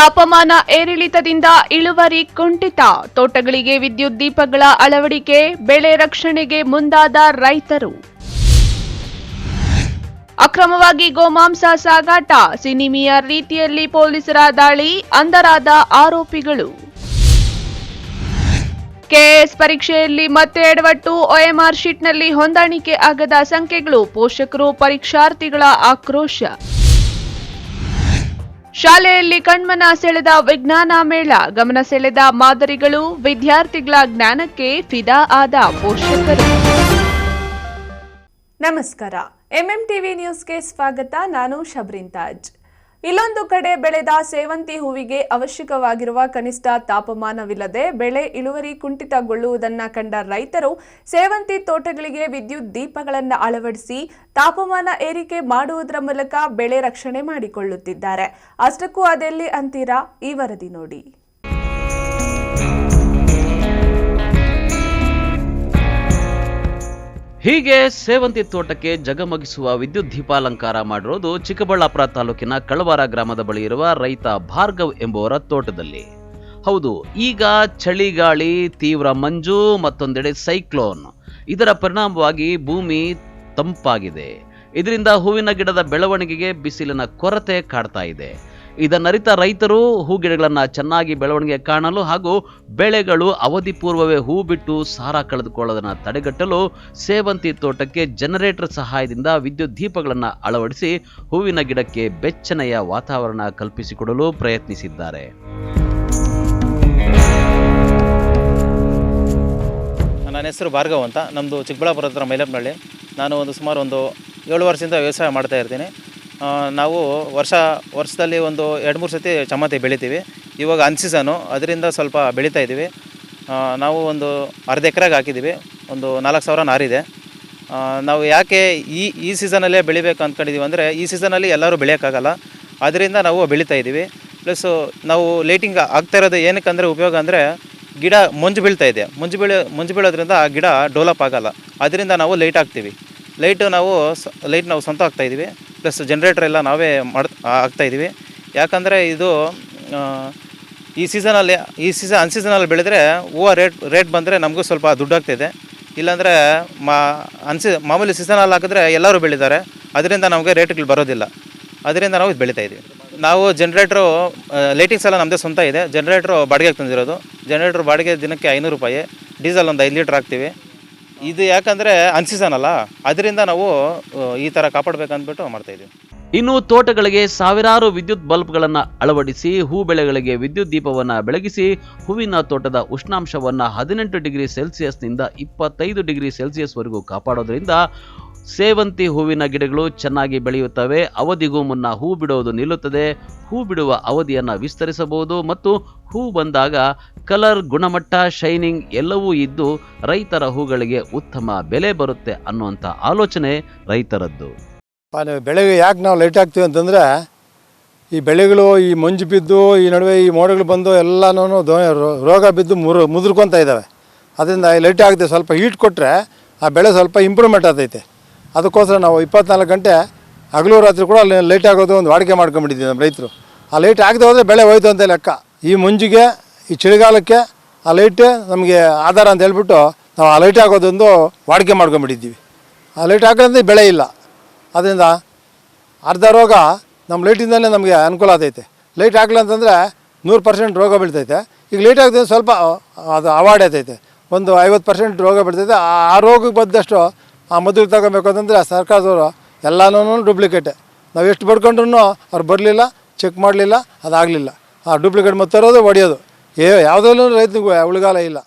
ತಾಪಮಾನ ಏರಿಳಿತದಿಂದ ಇಳುವರಿ ಕುಂಠಿತ. ತೋಟಗಳಿಗೆ ವಿದ್ಯುತ್ ದೀಪಗಳ ಅಳವಡಿಕೆ, ಬೆಳೆ ರಕ್ಷಣೆಗೆ ಮುಂದಾದ ರೈತರು. ಅಕ್ರಮವಾಗಿ ಗೋಮಾಂಸ ಸಾಗಾಟ, ಸಿನಿಮೀಯ ರೀತಿಯಲ್ಲಿ ಪೊಲೀಸರ ದಾಳಿ, ಅಂಧರಾದ ಆರೋಪಿಗಳು. ಕೆಎಎಸ್ ಪರೀಕ್ಷೆಯಲ್ಲಿ ಮತ್ತೆ ಎಡವಟ್ಟು, ಒಎಂಆರ್ ಶೀಟ್ನಲ್ಲಿ ಹೊಂದಾಣಿಕೆ ಆಗದ ಸಂಖ್ಯೆಗಳು, ಪೋಷಕರು ಪರೀಕ್ಷಾರ್ಥಿಗಳ ಆಕ್ರೋಶ. ಶಾಲೆಯಲ್ಲಿ ಕಣ್ಮನ ಸೆಳೆದ ವಿಜ್ಞಾನ ಮೇಳ, ಗಮನ ಸೆಳೆದ ಮಾದರಿಗಳು, ವಿದ್ಯಾರ್ಥಿಗಳ ಜ್ಞಾನಕ್ಕೆ ಫಿದಾ ಆದ ಪೋಷಕರು. ನಮಸ್ಕಾರ, ಎಂಎಂಟಿವಿ ನ್ಯೂಸ್ಗೆ ಸ್ವಾಗತ. ನಾನು ಶಬ್ರಿನ್ ತಾಜ್. ಇಲ್ಲೊಂದು ಕಡೆ ಬೆಳೆದ ಸೇವಂತಿ ಹೂವಿಗೆ ಅವಶ್ಯಕವಾಗಿರುವ ಕನಿಷ್ಠ ತಾಪಮಾನವಿಲ್ಲದೆ ಬೆಳೆ ಇಳುವರಿ ಕುಂಠಿತಗೊಳ್ಳುವುದನ್ನು ಕಂಡ ರೈತರು ಸೇವಂತಿ ತೋಟಗಳಿಗೆ ವಿದ್ಯುತ್ ದೀಪಗಳನ್ನು ಅಳವಡಿಸಿ ತಾಪಮಾನ ಏರಿಕೆ ಮಾಡುವುದರ ಮೂಲಕ ಬೆಳೆ ರಕ್ಷಣೆ ಮಾಡಿಕೊಳ್ಳುತ್ತಿದ್ದಾರೆ. ಅಷ್ಟಕ್ಕೂ ಅದೆಲ್ಲಿ ಅಂತೀರಾ? ಈ ವರದಿ ನೋಡಿ. ಹೀಗೆ ಸೇವಂತಿ ತೋಟಕ್ಕೆ ಜಗಮಗಿಸುವ ವಿದ್ಯುತ್ ದೀಪಾಲಂಕಾರ ಮಾಡಿರೋದು ಚಿಕ್ಕಬಳ್ಳಾಪುರ ತಾಲೂಕಿನ ಕಳವಾರ ಗ್ರಾಮದ ಬಳಿ ಇರುವ ರೈತ ಭಾರ್ಗವ್ ಎಂಬುವರ ತೋಟದಲ್ಲಿ. ಹೌದು, ಈಗ ಚಳಿಗಾಳಿ, ತೀವ್ರ ಮಂಜು, ಮತ್ತೊಂದೆಡೆ ಸೈಕ್ಲೋನ್, ಇದರ ಪರಿಣಾಮವಾಗಿ ಭೂಮಿ ತಂಪಾಗಿದೆ. ಇದರಿಂದ ಹೂವಿನ ಗಿಡದ ಬೆಳವಣಿಗೆಗೆ ಬಿಸಿಲಿನ ಕೊರತೆ ಕಾಡ್ತಾ ಇದೆ. ಇದನ್ನರಿತ ರೈತರು ಹೂಗಿಡಗಳನ್ನು ಚೆನ್ನಾಗಿ ಬೆಳವಣಿಗೆ ಕಾಣಲು ಹಾಗೂ ಬೆಳೆಗಳು ಅವಧಿ ಪೂರ್ವವೇ ಹೂ ಬಿಟ್ಟು ಸಾರ ಕಳೆದುಕೊಳ್ಳೋದನ್ನು ತಡೆಗಟ್ಟಲು ಸೇವಂತಿ ತೋಟಕ್ಕೆ ಜನರೇಟರ್ ಸಹಾಯದಿಂದ ವಿದ್ಯುತ್ ದೀಪಗಳನ್ನು ಅಳವಡಿಸಿ ಹೂವಿನ ಗಿಡಕ್ಕೆ ಬೆಚ್ಚನೆಯ ವಾತಾವರಣ ಕಲ್ಪಿಸಿಕೊಡಲು ಪ್ರಯತ್ನಿಸಿದ್ದಾರೆ. ನನ್ನ ಹೆಸರು ಭಾರ್ಗವ್ ಅಂತ. ನಮ್ಮದು ಚಿಕ್ಕಬಳ್ಳಾಪುರ ಹತ್ರ ಮೈಲಪ್ಪನಹಳ್ಳಿ. ನಾನು ಸುಮಾರು 7 ವರ್ಷದಿಂದ ವ್ಯವಸಾಯ ಮಾಡ್ತಾ ಇರ್ತೀನಿ. ನಾವು ವರ್ಷದಲ್ಲಿ 2-3 ಸತಿ ಚಮಾತಿ ಬೆಳಿತೀವಿ. ಇವಾಗ ಅನ್ಸೀಸನು, ಅದರಿಂದ ಸ್ವಲ್ಪ ಬೆಳೀತಾ ಇದ್ದೀವಿ. ನಾವು ಅರ್ಧ ಎಕರೆಗೆ ಹಾಕಿದ್ದೀವಿ. 4,000 ನಾರಿದೆ. ನಾವು ಯಾಕೆ ಈ ಸೀಸನಲ್ಲೇ ಬೆಳಿಬೇಕು ಅಂದ್ಕೊಂಡಿದ್ದೀವಿ ಅಂದರೆ, ಈ ಸೀಸನಲ್ಲಿ ಎಲ್ಲರೂ ಬೆಳೆಯೋಕ್ಕಾಗಲ್ಲ, ಅದರಿಂದ ನಾವು ಬೆಳೀತಾ ಇದ್ದೀವಿ. ಪ್ಲಸ್ಸು ನಾವು ಲೈಟಿಂಗ್ ಆಗ್ತಾ ಇರೋದು ಏನಕ್ಕೆ ಅಂದರೆ, ಉಪಯೋಗ ಅಂದರೆ ಗಿಡ ಮಂಜು ಬೀಳ್ತಾ ಇದೆ. ಮಂಜು ಬೀಳೋದ್ರಿಂದ ಆ ಗಿಡ ಡೆವಲಪ್ ಆಗೋಲ್ಲ, ಅದರಿಂದ ನಾವು ಲೈಟ್ ಹಾಕ್ತೀವಿ. ಲೈಟ್ ನಾವು ಸ್ವಂತ ಹಾಕ್ತಾಯಿದ್ದೀವಿ. ಪ್ಲಸ್ ಜನ್ರೇಟರ್ ಎಲ್ಲ ನಾವೇ ಹಾಕ್ತಾಯಿದ್ದೀವಿ. ಯಾಕಂದರೆ ಇದು ಈ ಅನ್ಸೀಸನಲ್ಲಿ ಬೆಳೆದರೆ ಹೂವು ರೇಟ್ ಬಂದರೆ ನಮಗೂ ಸ್ವಲ್ಪ ದುಡ್ಡಾಗ್ತಿದೆ. ಇಲ್ಲಾಂದರೆ ಮಾಮೂಲಿ ಸೀಸನಲ್ಲಿ ಹಾಕಿದ್ರೆ ಎಲ್ಲರೂ ಬೆಳೀತಾರೆ, ಅದರಿಂದ ನಮಗೆ ರೇಟ್ಗಳು ಬರೋದಿಲ್ಲ. ಅದರಿಂದ ನಾವು ಇದು ಬೆಳೀತಾಯಿದ್ದೀವಿ. ನಾವು ಜನ್ರೇಟ್ರು ಲೈಟಿಂಗ್ಸ್ ಎಲ್ಲ ನಮ್ಮದೇ ಸ್ವಂತ ಇದೆ. ಜನ್ರೇಟ್ರು ಬಾಡಿಗೆಗೆ ತಂದಿರೋದು. ಜನ್ರೇಟ್ರ್ ಬಾಡಿಗೆ ದಿನಕ್ಕೆ 500 ರೂಪಾಯಿ. ಡೀಸೆಲ್ 5 ಲೀಟ್ರ್ ಹಾಕ್ತೀವಿ. ಇದು ಯಾಕಂದರೆ ಅನ್ಸೀಸನ್ ಅಲ್ಲ, ಅದರಿಂದ ನಾವು ಈ ಥರ ಕಾಪಾಡಬೇಕಂದ್ಬಿಟ್ಟು ಮಾಡ್ತಾಯಿದ್ದೀವಿ. ಇನ್ನು ತೋಟಗಳಿಗೆ ಸಾವಿರಾರು ವಿದ್ಯುತ್ ಬಲ್ಬ್ಗಳನ್ನು ಅಳವಡಿಸಿ ಹೂ ಬೆಳೆಗಳಿಗೆ ವಿದ್ಯುತ್ ದೀಪವನ್ನು ಬೆಳಗಿಸಿ ಹೂವಿನ ತೋಟದ ಉಷ್ಣಾಂಶವನ್ನು 18 ಡಿಗ್ರಿ ಸೆಲ್ಸಿಯಸ್ನಿಂದ 25 ಡಿಗ್ರಿ ಸೆಲ್ಸಿಯಸ್ವರೆಗೂ ಕಾಪಾಡೋದ್ರಿಂದ ಸೇವಂತಿ ಹೂವಿನ ಗಿಡಗಳು ಚೆನ್ನಾಗಿ ಬೆಳೆಯುತ್ತವೆ. ಅವಧಿಗೂ ಮುನ್ನ ಹೂ ಬಿಡುವುದು ನಿಲ್ಲುತ್ತದೆ. ಹೂ ಬಿಡುವ ಅವಧಿಯನ್ನು ವಿಸ್ತರಿಸಬಹುದು ಮತ್ತು ಹೂ ಬಂದಾಗ ಕಲರ್, ಗುಣಮಟ್ಟ, ಶೈನಿಂಗ್ ಎಲ್ಲವೂ ಇದ್ದು ರೈತರ ಹೂಗಳಿಗೆ ಉತ್ತಮ ಬೆಲೆ ಬರುತ್ತೆ ಅನ್ನುವಂಥ ಆಲೋಚನೆ ರೈತರದ್ದು. ಬೆಳೆಗೆ ಯಾಕೆ ನಾವು ಲೈಟ್ ಹಾಕ್ತೀವಿ ಅಂತಂದರೆ, ಈ ಬೆಳೆಗಳು ಈ ಮಂಜು ಬಿದ್ದು ಈ ನಡುವೆ ಈ ಮೋಡಗಳು ಬಂದು ಎಲ್ಲನೂ ರೋಗ ಬಿದ್ದು ಮುದುರ್ಕೊತಾ ಇದ್ದಾವೆ. ಅದರಿಂದ ಈ ಲೈಟ್ ಹಾಕ್ತೀವಿ. ಸ್ವಲ್ಪ ಹೀಟ್ ಕೊಟ್ಟರೆ ಆ ಬೆಳೆ ಸ್ವಲ್ಪ ಇಂಪ್ರೂವ್ಮೆಂಟ್ ಆಗ್ತೈತೆ. ಅದಕ್ಕೋಸ್ಕರ ನಾವು 24 ಗಂಟೆ ಹಗಲು ರಾತ್ರಿ ಕೂಡ ಅಲ್ಲಿ ಲೈಟ್ ಆಗೋದು ಒಂದು ವಾಡಿಕೆ ಮಾಡ್ಕೊಂಬಿಟ್ಟಿದ್ದೀವಿ ನಮ್ಮ ರೈತರು. ಆ ಲೈಟ್ ಆಗದೆ ಹೋದರೆ ಬೆಳೆ ಹೋಯ್ತು ಅಂತ ಲೆಕ್ಕ. ಈ ಮಂಜಿಗೆ, ಈ ಚಳಿಗಾಲಕ್ಕೆ ಆ ಲೈಟ್ ನಮಗೆ ಆಧಾರ ಅಂತ ಹೇಳ್ಬಿಟ್ಟು ನಾವು ಆ ಲೈಟ್ ಹಾಕೋದೊಂದು ವಾಡಿಕೆ ಮಾಡ್ಕೊಂಬಿಟ್ಟಿದ್ದೀವಿ. ಆ ಲೈಟ್ ಹಾಕೋದ್ರಿಂದ ಬೆಳೆ ಇಲ್ಲ. ಅದರಿಂದ ಅರ್ಧ ರೋಗ ನಮ್ಮ ಲೈಟಿಂದಲೇ ನಮಗೆ ಅನುಕೂಲ ಆಗ್ತೈತೆ. ಲೈಟ್ ಹಾಕಲಿಲ್ಲ ಅಂತಂದರೆ 100% ರೋಗ ಬೀಳ್ತೈತೆ. ಈಗ ಲೈಟ್ ಹಾಕಿದ್ರೆ ಸ್ವಲ್ಪ ಅದು ಅವಾಯ್ಡ್ ಆಗ್ತೈತೆ. 50% ರೋಗ ಬೀಳ್ತೈತೆ. ಆ ರೋಗಕ್ಕೆ ಬಂದಷ್ಟು ಆ ಮದ್ದುಗೆ ತಗೋಬೇಕು ಅಂತಂದರೆ ಸರ್ಕಾರದವರು ಎಲ್ಲನೂ ಡೂಪ್ಲಿಕೇಟೆ. ನಾವು ಎಷ್ಟು ಬಡ್ಕೊಂಡ್ರೂ ಅವ್ರು ಬರಲಿಲ್ಲ, ಚೆಕ್ ಮಾಡಲಿಲ್ಲ, ಅದಾಗಲಿಲ್ಲ. ಆ ಡೂಪ್ಲಿಕೇಟ್ ಮತ್ತು ತರೋದು, ಹೊಡೆಯೋದು, ಯಾವುದರಲ್ಲೂ ರೈತನಿಗೂ ಉಳಿಗಾಲ ಇಲ್ಲ.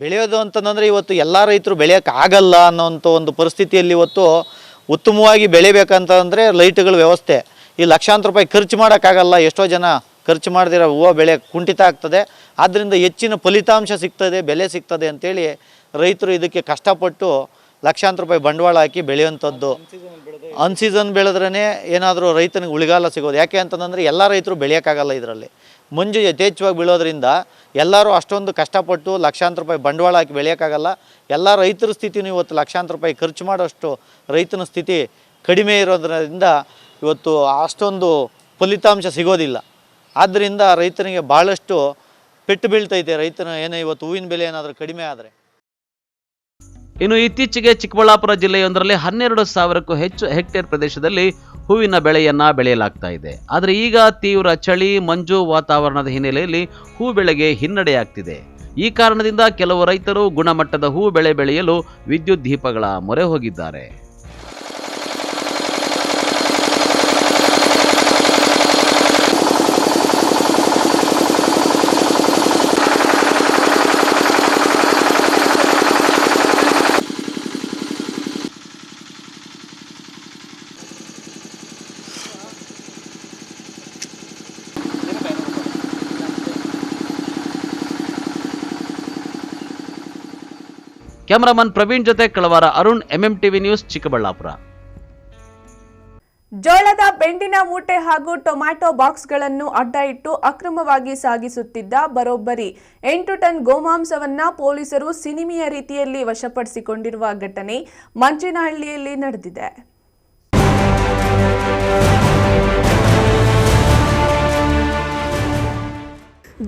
ಬೆಳೆಯೋದು ಅಂತಂದರೆ ಇವತ್ತು ಎಲ್ಲ ರೈತರು ಬೆಳೆಯೋಕ್ಕಾಗಲ್ಲ ಅನ್ನೋಂಥ ಒಂದು ಪರಿಸ್ಥಿತಿಯಲ್ಲಿ ಇವತ್ತು ಉತ್ತಮವಾಗಿ ಬೆಳಿಬೇಕಂತಂದರೆ ಲೈಟ್ಗಳ ವ್ಯವಸ್ಥೆ. ಈ ಲಕ್ಷಾಂತರ ರೂಪಾಯಿ ಖರ್ಚು ಮಾಡೋಕ್ಕಾಗಲ್ಲ. ಎಷ್ಟೋ ಜನ ಖರ್ಚು ಮಾಡದಿರೋ ಹೂವು ಬೆಳೆ ಕುಂಠಿತ ಆಗ್ತದೆ. ಆದ್ದರಿಂದ ಹೆಚ್ಚಿನ ಫಲಿತಾಂಶ ಸಿಗ್ತದೆ, ಬೆಲೆ ಸಿಗ್ತದೆ ಅಂತೇಳಿ ರೈತರು ಇದಕ್ಕೆ ಕಷ್ಟಪಟ್ಟು ಲಕ್ಷಾಂತರ ರೂಪಾಯಿ ಬಂಡವಾಳ ಹಾಕಿ ಬೆಳೆಯುವಂಥದ್ದು. ಅನ್ಸೀಸನ್ ಬೆಳೆದ್ರೇ ಏನಾದರೂ ರೈತನಿಗೆ ಉಳಿಗಾಲ ಸಿಗೋದು. ಯಾಕೆ ಅಂತಂದರೆ ಎಲ್ಲ ರೈತರು ಬೆಳೆಯೋಕ್ಕಾಗಲ್ಲ. ಇದರಲ್ಲಿ ಮಂಜು ಯಥೇಚ್ಛವಾಗಿ ಬೀಳೋದ್ರಿಂದ ಎಲ್ಲರೂ ಅಷ್ಟೊಂದು ಕಷ್ಟಪಟ್ಟು ಲಕ್ಷಾಂತರ ರೂಪಾಯಿ ಬಂಡವಾಳ ಹಾಕಿ ಬೆಳೆಯೋಕ್ಕಾಗಲ್ಲ. ಎಲ್ಲ ರೈತರ ಸ್ಥಿತಿನೂ ಇವತ್ತು ಲಕ್ಷಾಂತರ ರೂಪಾಯಿ ಖರ್ಚು ಮಾಡೋಷ್ಟು ರೈತನ ಸ್ಥಿತಿ ಕಡಿಮೆ ಇರೋದ್ರಿಂದ ಇವತ್ತು ಅಷ್ಟೊಂದು ಫಲಿತಾಂಶ ಸಿಗೋದಿಲ್ಲ. ಆದ್ದರಿಂದ ರೈತನಿಗೆ ಭಾಳಷ್ಟು ಪೆಟ್ಟು ಬೀಳ್ತೈತೆ. ರೈತನ ಏನೋ ಇವತ್ತು ಹೂವಿನ ಬೆಲೆ ಏನಾದರೂ ಕಡಿಮೆ ಆದರೆ. ಇನ್ನು ಇತ್ತೀಚೆಗೆ ಚಿಕ್ಕಬಳ್ಳಾಪುರ ಜಿಲ್ಲೆಯೊಂದರಲ್ಲಿ 12,000ಕ್ಕೂ ಹೆಚ್ಚು ಹೆಕ್ಟೇರ್ ಪ್ರದೇಶದಲ್ಲಿ ಹೂವಿನ ಬೆಳೆಯನ್ನ ಬೆಳೆಯಲಾಗ್ತಾ ಇದೆ. ಆದರೆ ಈಗ ತೀವ್ರ ಚಳಿ ಮಂಜು ವಾತಾವರಣದ ಹಿನ್ನೆಲೆಯಲ್ಲಿ ಹೂ ಬೆಳೆಗೆ ಹಿನ್ನಡೆಯಾಗ್ತಿದೆ. ಈ ಕಾರಣದಿಂದ ಕೆಲವು ರೈತರು ಗುಣಮಟ್ಟದ ಹೂ ಬೆಳೆ ಬೆಳೆಯಲು ವಿದ್ಯುತ್ ದೀಪಗಳ ಮೊರೆ ಹೋಗಿದ್ದಾರೆ. ಕ್ಯಾಮರಾಮನ್ ಪ್ರವೀಣ್ ಜೊತೆ ಕಳವಾರ ಅರುಣ್, MMTV ನ್ಯೂಸ್, ಚಿಕ್ಕಬಳ್ಳಾಪುರ. ಜೋಳದ ಬೆಂಡಿನ ಮೂಟೆ ಹಾಗೂ ಟೊಮ್ಯಾಟೊ ಬಾಕ್ಸ್ಗಳನ್ನು ಅಡ್ಡ ಇಟ್ಟು ಅಕ್ರಮವಾಗಿ ಸಾಗಿಸುತ್ತಿದ್ದ ಬರೋಬ್ಬರಿ 8 ಟನ್ ಗೋಮಾಂಸವನ್ನ ಪೊಲೀಸರು ಸಿನಿಮೆಯ ರೀತಿಯಲ್ಲಿ ವಶಪಡಿಸಿಕೊಂಡಿರುವ ಘಟನೆ ಮಂಚೇನಹಳ್ಳಿಯಲ್ಲಿ ನಡೆದಿದೆ.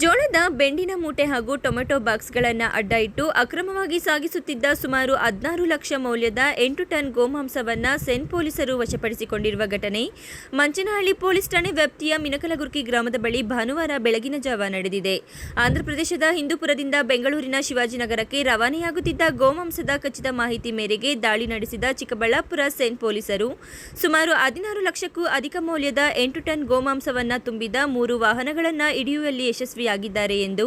ಜೋಳದ ಬೆಂಡಿನ ಮೂಟೆ ಹಾಗೂ ಟೊಮೆಟೊ ಬಾಕ್ಸ್ಗಳನ್ನು ಅಡ್ಡ ಇಟ್ಟು ಅಕ್ರಮವಾಗಿ ಸಾಗಿಸುತ್ತಿದ್ದ ಸುಮಾರು 16 ಲಕ್ಷ ಮೌಲ್ಯದ 8 ಟನ್ ಗೋಮಾಂಸವನ್ನು ಸೆನ್ ಪೊಲೀಸರು ವಶಪಡಿಸಿಕೊಂಡಿರುವ ಘಟನೆ ಮಂಚೇನಹಳ್ಳಿ ಪೊಲೀಸ್ ಠಾಣೆ ವ್ಯಾಪ್ತಿಯ ಮಿನಕಲಗುರ್ಕಿ ಗ್ರಾಮದ ಬಳಿ ಭಾನುವಾರ ಬೆಳಗಿನ ಜಾವ ನಡೆದಿದೆ. ಆಂಧ್ರಪ್ರದೇಶದ ಹಿಂದೂಪುರದಿಂದ ಬೆಂಗಳೂರಿನ ಶಿವಾಜಿನಗರಕ್ಕೆ ರವಾನೆಯಾಗುತ್ತಿದ್ದ ಗೋಮಾಂಸದ ಖಚಿತ ಮಾಹಿತಿ ಮೇರೆಗೆ ದಾಳಿ ನಡೆಸಿದ ಚಿಕ್ಕಬಳ್ಳಾಪುರ ಸೆನ್ ಪೊಲೀಸರು ಸುಮಾರು 16 ಲಕ್ಷಕ್ಕೂ ಅಧಿಕ ಮೌಲ್ಯದ 8 ಟನ್ ಗೋಮಾಂಸವನ್ನು ತುಂಬಿದ 3 ವಾಹನಗಳನ್ನು ಹಿಡಿಯುವಲ್ಲಿ ಯಶಸ್ವಿಯಾಗಿದ್ದಾರೆ ಎಂದು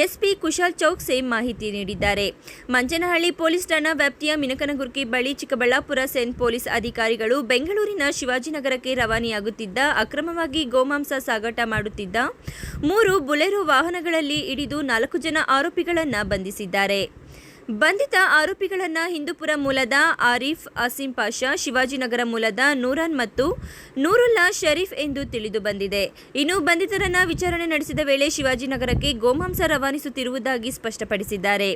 ಎಸ್ಪಿ ಕುಶಾಲ್ ಚೌಕ್ ಸೇಮ್ ಮಾಹಿತಿ ನೀಡಿದ್ದಾರೆ. ಮಂಚೇನಹಳ್ಳಿ ಪೊಲೀಸ್ ಠಾಣಾ ವ್ಯಾಪ್ತಿಯ ಮಿನಕನಗುರ್ಕಿ ಬಳಿ ಚಿಕ್ಕಬಳ್ಳಾಪುರ ಸೆನ್ ಪೊಲೀಸ್ ಅಧಿಕಾರಿಗಳು ಬೆಂಗಳೂರಿನ ಶಿವಾಜಿನಗರಕ್ಕೆ ರವಾನೆಯಾಗುತ್ತಿದ್ದ ಅಕ್ರಮವಾಗಿ ಗೋಮಾಂಸ ಸಾಗಾಟ ಮಾಡುತ್ತಿದ್ದ 3 ಬುಲೆರೋ ವಾಹನಗಳಲ್ಲಿ ಹಿಡಿದು 4 ಜನ ಆರೋಪಿಗಳನ್ನು ಬಂಧಿಸಿದ್ದಾರೆ. ಬಂಧಿತ ಆರೋಪಿಗಳನ್ನು ಹಿಂದೂಪುರ ಮೂಲದ ಆರಿಫ್, ಅಸೀಂ ಪಾಷಾ, ಶಿವಾಜಿನಗರ ಮೂಲದ ನೂರಾನ್ ಮತ್ತು ನೂರುಲ್ಲಾ ಶರೀಫ್ ಎಂದು ತಿಳಿದು ಬಂದಿದೆ. ಇನ್ನು ಬಂಧಿತರನ್ನ ವಿಚಾರಣೆ ನಡೆಸಿದ ವೇಳೆ ಶಿವಾಜಿನಗರಕ್ಕೆ ಗೋಮಾಂಸ ರವಾನಿಸುತ್ತಿರುವುದಾಗಿ ಸ್ಪಷ್ಟಪಡಿಸಿದ್ದಾರೆ.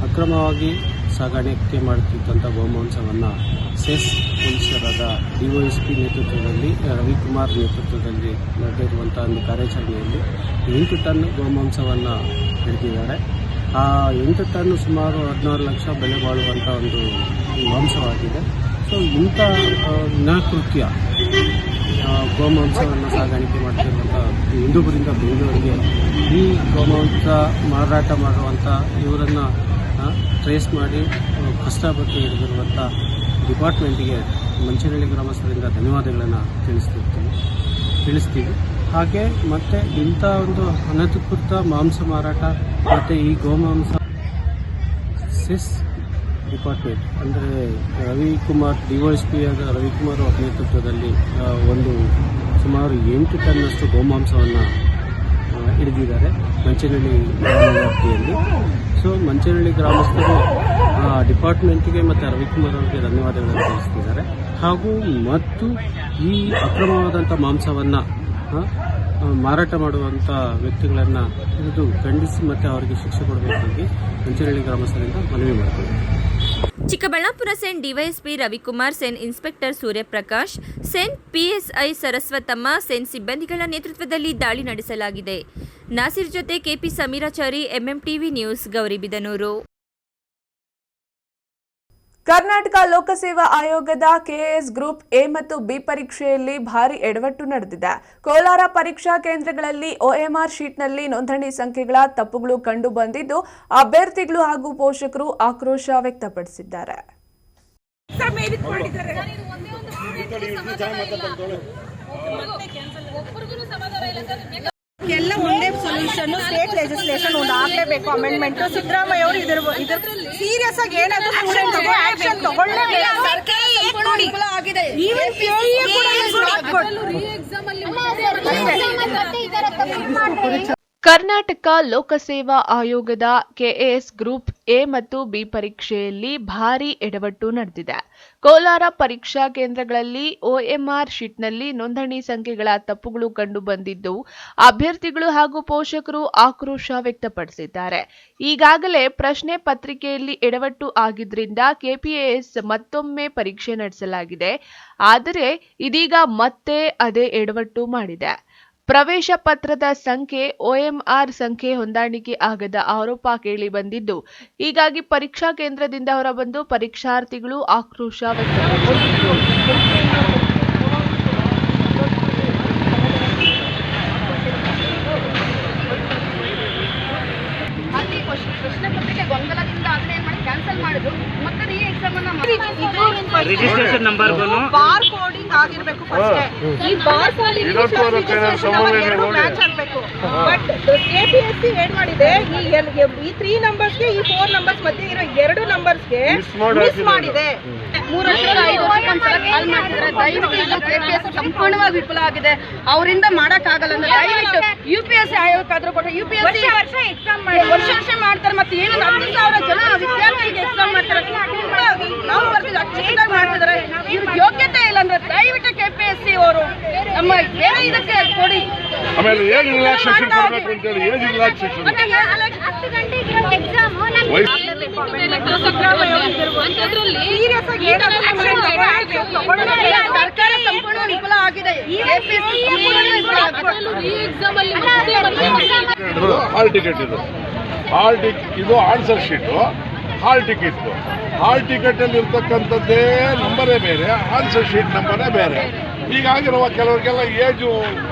ಅಕ್ರಮವಾಗಿ ಸಾಗಾಣಿಕೆ ಮಾಡುತ್ತಿದ್ದಂಥ ಗೋಮಾಂಸವನ್ನು ಸೆಸ್ ಪೊಲೀಸರಾದ ಡಿವೈಎಸ್ಪಿ ನೇತೃತ್ವದಲ್ಲಿ ರವಿಕುಮಾರ್ ನೇತೃತ್ವದಲ್ಲಿ ನಡೆದಿರುವಂಥ ಒಂದು ಕಾರ್ಯಾಚರಣೆಯಲ್ಲಿ 8 ಟನ್ ಗೋಮಾಂಸವನ್ನು ಹಿಡಿದಿದ್ದಾರೆ. ಆ 8 ಟನ್ ಸುಮಾರು 16 ಲಕ್ಷ ಬೆಲೆ ಬಾಳುವಂಥ ಒಂದು ಮಾಂಸವಾಗಿದೆ. ಸೊ ಇಂಥ ವಿನಾಕೃತ್ಯ ಗೋಮಾಂಸವನ್ನು ಸಾಗಾಣಿಕೆ ಮಾಡ್ತಿರುವಂಥ ಹಿಂದೂಪುರದಿಂದ ಬೆಂಗಳೂರಿಗೆ ಈ ಗೋಮಾಂಸ ಮಾರಾಟ ಮಾಡುವಂಥ ಇವರನ್ನು ಟ್ರೇಸ್ ಮಾಡಿ ಕಷ್ಟಪಟ್ಟು ಹಿಡಿದಿರುವಂಥ ಡಿಪಾರ್ಟ್ಮೆಂಟಿಗೆ ಮಂಚೇನಹಳ್ಳಿ ಗ್ರಾಮಸ್ಥರಿಂದ ಧನ್ಯವಾದಗಳನ್ನು ತಿಳಿಸ್ತೀವಿ. ಹಾಗೆ ಮತ್ತು ಇಂಥ ಒಂದು ಅನಧಿಕೃತ ಮಾಂಸ ಮಾರಾಟ ಮತ್ತು ಈ ಗೋಮಾಂಸ ಸೆಸ್ ಡಿಪಾರ್ಟ್ಮೆಂಟ್ ಅಂದರೆ ರವಿಕುಮಾರ್ ಡಿವೈಎಸ್ಪಿ ಆದ ರವಿಕುಮಾರ್ ಅವರ ನೇತೃತ್ವದಲ್ಲಿ ಒಂದು ಸುಮಾರು 8 ಟನ್ನಷ್ಟು ಗೋಮಾಂಸವನ್ನು ಹಿಡಿದಿದ್ದಾರೆ ಮಂಚೇನಹಳ್ಳಿ ಗ್ರಾಮ ವ್ಯಾಪ್ತಿಯಲ್ಲಿ. ಸೊ ಮಂಚೇನಹಳ್ಳಿ ಗ್ರಾಮಸ್ಥರು ಡಿಪಾರ್ಟ್ಮೆಂಟಿಗೆ ಮತ್ತು ರವಿಕುಮಾರ್ ಅವರಿಗೆ ಧನ್ಯವಾದಗಳನ್ನು ತಿಳಿಸ್ತಿದ್ದಾರೆ. ಹಾಗೂ ಮತ್ತು ಈ ಅಕ್ರಮವಾದಂಥ ಮಾಂಸವನ್ನು ಮಾರಾಟ ಮಾಡುವಂಥ ವ್ಯಕ್ತಿಗಳನ್ನು ಇದು ಖಂಡಿಸಿ ಮತ್ತು ಅವರಿಗೆ ಶಿಕ್ಷೆ ಕೊಡಬೇಕಾಗಿ ಮಂಚೇನಹಳ್ಳಿ ಗ್ರಾಮಸ್ಥರಿಂದ ಮನವಿ ಮಾಡಿದ್ದಾರೆ. Chikkaballapur CEN DySP Ravikumar, CEN inspector Suryaprakash, CEN PSI Saraswathamma, CEN ಸಿಬ್ಬಂದಿಗಳ ನೇತೃತ್ವದಲ್ಲಿ ದಾಳಿ ನಡೆಸಲಾಗಿದೆ. ನಾಸಿರ್ ಜೊತೆ KP Sameerachari, MMTV news, Gauribidanur. Karnataka ಲೋಕಸೇವಾ ಆಯೋಗದ ಕೆಎಎಸ್ ಗ್ರೂಪ್ ಎ ಮತ್ತು ಬಿ ಪರೀಕ್ಷೆಯಲ್ಲಿ ಭಾರಿ ಎಡವಟ್ಟು ನಡೆದಿದೆ. ಕೋಲಾರ ಪರೀಕ್ಷಾ ಕೇಂದ್ರಗಳಲ್ಲಿ OMR ಶೀಟ್ನಲ್ಲಿ ನೋಂದಣಿ ಸಂಖ್ಯೆಗಳ ತಪ್ಪುಗಳು ಕಂಡು ಬಂದಿದ್ದು ಅಭ್ಯರ್ಥಿಗಳು ಹಾಗೂ ಪೋಷಕರು ಆಕ್ರೋಶ ವ್ಯಕ್ತಪಡಿಸಿದ್ದಾರೆ. ಎಲ್ಲ ಒಂದೇ ಸೊಲ್ಯೂಷನ್ ಸ್ಟೇಟ್ ಲೆಜಿಸ್ಲೇಷನ್ ಒಂದು ಆಗಲೇಬೇಕು. ಅಮೆಂಡ್ಮೆಂಟ್ ಸಿದ್ದರಾಮಯ್ಯ ಅವರು ಇದ್ರ ಸೀರಿಯಸ್ ಆಗಿ ಏನಾದರೂ ಸ್ಟೂಡೆಂಟ್ ಆಕ್ಷನ್ ತಗೊಳ್ಳೇಬೇಕು. ಕರ್ನಾಟಕ ಲೋಕಸೇವಾ ಆಯೋಗದ ಕೆಎಎಸ್ ಗ್ರೂಪ್ ಎ ಮತ್ತು ಬಿ ಪರೀಕ್ಷೆಯಲ್ಲಿ ಭಾರೀ ಎಡವಟ್ಟು ನಡೆದಿದೆ. ಕೋಲಾರ ಪರೀಕ್ಷಾ ಕೇಂದ್ರಗಳಲ್ಲಿ OMR ಶೀಟ್ನಲ್ಲಿ ನೋಂದಣಿ ಸಂಖ್ಯೆಗಳ ತಪ್ಪುಗಳು ಕಂಡುಬಂದಿದ್ದು, ಅಭ್ಯರ್ಥಿಗಳು ಹಾಗೂ ಪೋಷಕರು ಆಕ್ರೋಶ ವ್ಯಕ್ತಪಡಿಸಿದ್ದಾರೆ. ಈಗಾಗಲೇ ಪ್ರಶ್ನೆ ಪತ್ರಿಕೆಯಲ್ಲಿ ಎಡವಟ್ಟು ಆಗಿದ್ರಿಂದ KPAS ಮತ್ತೊಮ್ಮೆ ಪರೀಕ್ಷೆ ನಡೆಸಲಾಗಿದೆ. ಆದರೆ ಇದೀಗ ಮತ್ತೆ ಅದೇ ಎಡವಟ್ಟು ಮಾಡಿದೆ. ಪ್ರವೇಶ ಪತ್ರದ ಸಂಖ್ಯೆ OMR ಸಂಖ್ಯೆ ಹೊಂದಾಣಿಕೆ ಆಗದ ಆರೋಪ ಕೇಳಿ ಬಂದಿದ್ದು, ಹೀಗಾಗಿ ಪರೀಕ್ಷಾ ಕೇಂದ್ರದಿಂದ ಹೊರಬಂದು ಪರೀಕ್ಷಾರ್ಥಿಗಳು ಆಕ್ರೋಶ ವ್ಯಕ್ತಪಡಿಸಿದರು. ಪ್ರಶ್ನೆ ಪತ್ರಿಕೆ ಗೊಂದಲದಿಂದ ಅದನ್ನ ಮಾಡಿ ಕ್ಯಾನ್ಸಲ್ ಮಾಡಿದ್ರು. ಮತ್ತೆ ಈ ಎಕ್ಸಾಮ್ ಅನ್ನ ರಿಜಿಸ್ಟ್ರೇಷನ್ ನಂಬರ್ ಬಾರ್ ಕೋಡಿಂಗ್ ಆಗಿರಬೇಕು ಫಸ್ಟ್. ಈ ಬಾರ್ ಕೋಡಿಂಗ್ ಮ್ಯಾಚ್ ಆಗಬೇಕು. ಬಟ್ KPSC ಏನ್ ಮಾಡಿದೆ, ಈ 3 ನಂಬರ್ಸ್ಗೆ ಈ 4 ನಂಬರ್ಸ್ ಮಧ್ಯೆ ಇರೋ 2 ನಂಬರ್ಸ್ಗೆ ಮಿಸ್ ಮಾಡಿದೆ. 3 ವರ್ಷ 5 ವರ್ಷಕ್ಕೊಂದ್ಸಲ ಕಾಲ್ ಮಾಡ್ತಿದ್ದಾರೆ. ದಯವಿಟ್ಟು ಇದು KPSC ಸಂಪೂರ್ಣವಾಗಿ ವಿಫಲ ಆಗಿದೆ. ಅವರಿಂದ ಮಾಡಕ್ಕಾಗಲ್ಲ ಅಂದ್ರೆ ದಯವಿಟ್ಟು UPSC ಆಯೋಗಕ್ಕಾದ್ರೂ ಕೊಟ್ಟರೆ UPSC ವರ್ಷ ಎಕ್ಸಾಮ್ ವರ್ಷ ಮಾಡ್ತಾರೆ. ಮತ್ತೆ ಏನು 10,000 ಜನ ವಿದ್ಯಾರ್ಥಿಗಳಿಗೆ ಎಕ್ಸಾಮ್ ಮಾಡ್ತಾರೆ. ನಾವು ಬರ್ತಿಲ್ಲ ಅಚ್ಚುಕಟ್ಟಾಗಿ ಮಾಡ್ತಿದ್ದಾರೆ. ಇವ್ರ ಯೋಗ್ಯತೆ ಇಲ್ಲ ಅಂದ್ರೆ ದಯವಿಟ್ಟು KPSC ಅವರು ನಮ್ಮ ಬೇರೆ ಇದಕ್ಕೆ ಕೊಡಿ. ಆಮೇಲೆ ಏಜ್ ರಿಲ್ಯಾಕ್ಸೇಷನ್ ಕೊಡಬೇಕು ಅಂತ ಹೇಳಿ ಏಜ್ ರಿಲ್ಯಾಕ್ಸೇಷನ್ 10 ಗಂಟೆಗೆ ಇರೋ ಎಕ್ಸಾಮ್ ಸರ್ಕಾರ ಸಂಪೂರ್ಣ ವಿಫಲ ಆಗಿದೆ. ಹಾಲ್ ಟಿಕೆಟ್ ಇದು ಆನ್ಸರ್ ಶೀಟು, ಹಾಲ್ ಟಿಕೆಟ್. ಹಾಲ್ ಟಿಕೆಟಲ್ಲಿ ಇರ್ತಕ್ಕಂಥದ್ದೇ ನಂಬರೇ ಬೇರೆ, ಆನ್ಸರ್ ಶೀಟ್ ನಂಬರೇ ಬೇರೆ. ಹೀಗಾಗಿರುವ ಕೆಲವರಿಗೆಲ್ಲ ಏಜು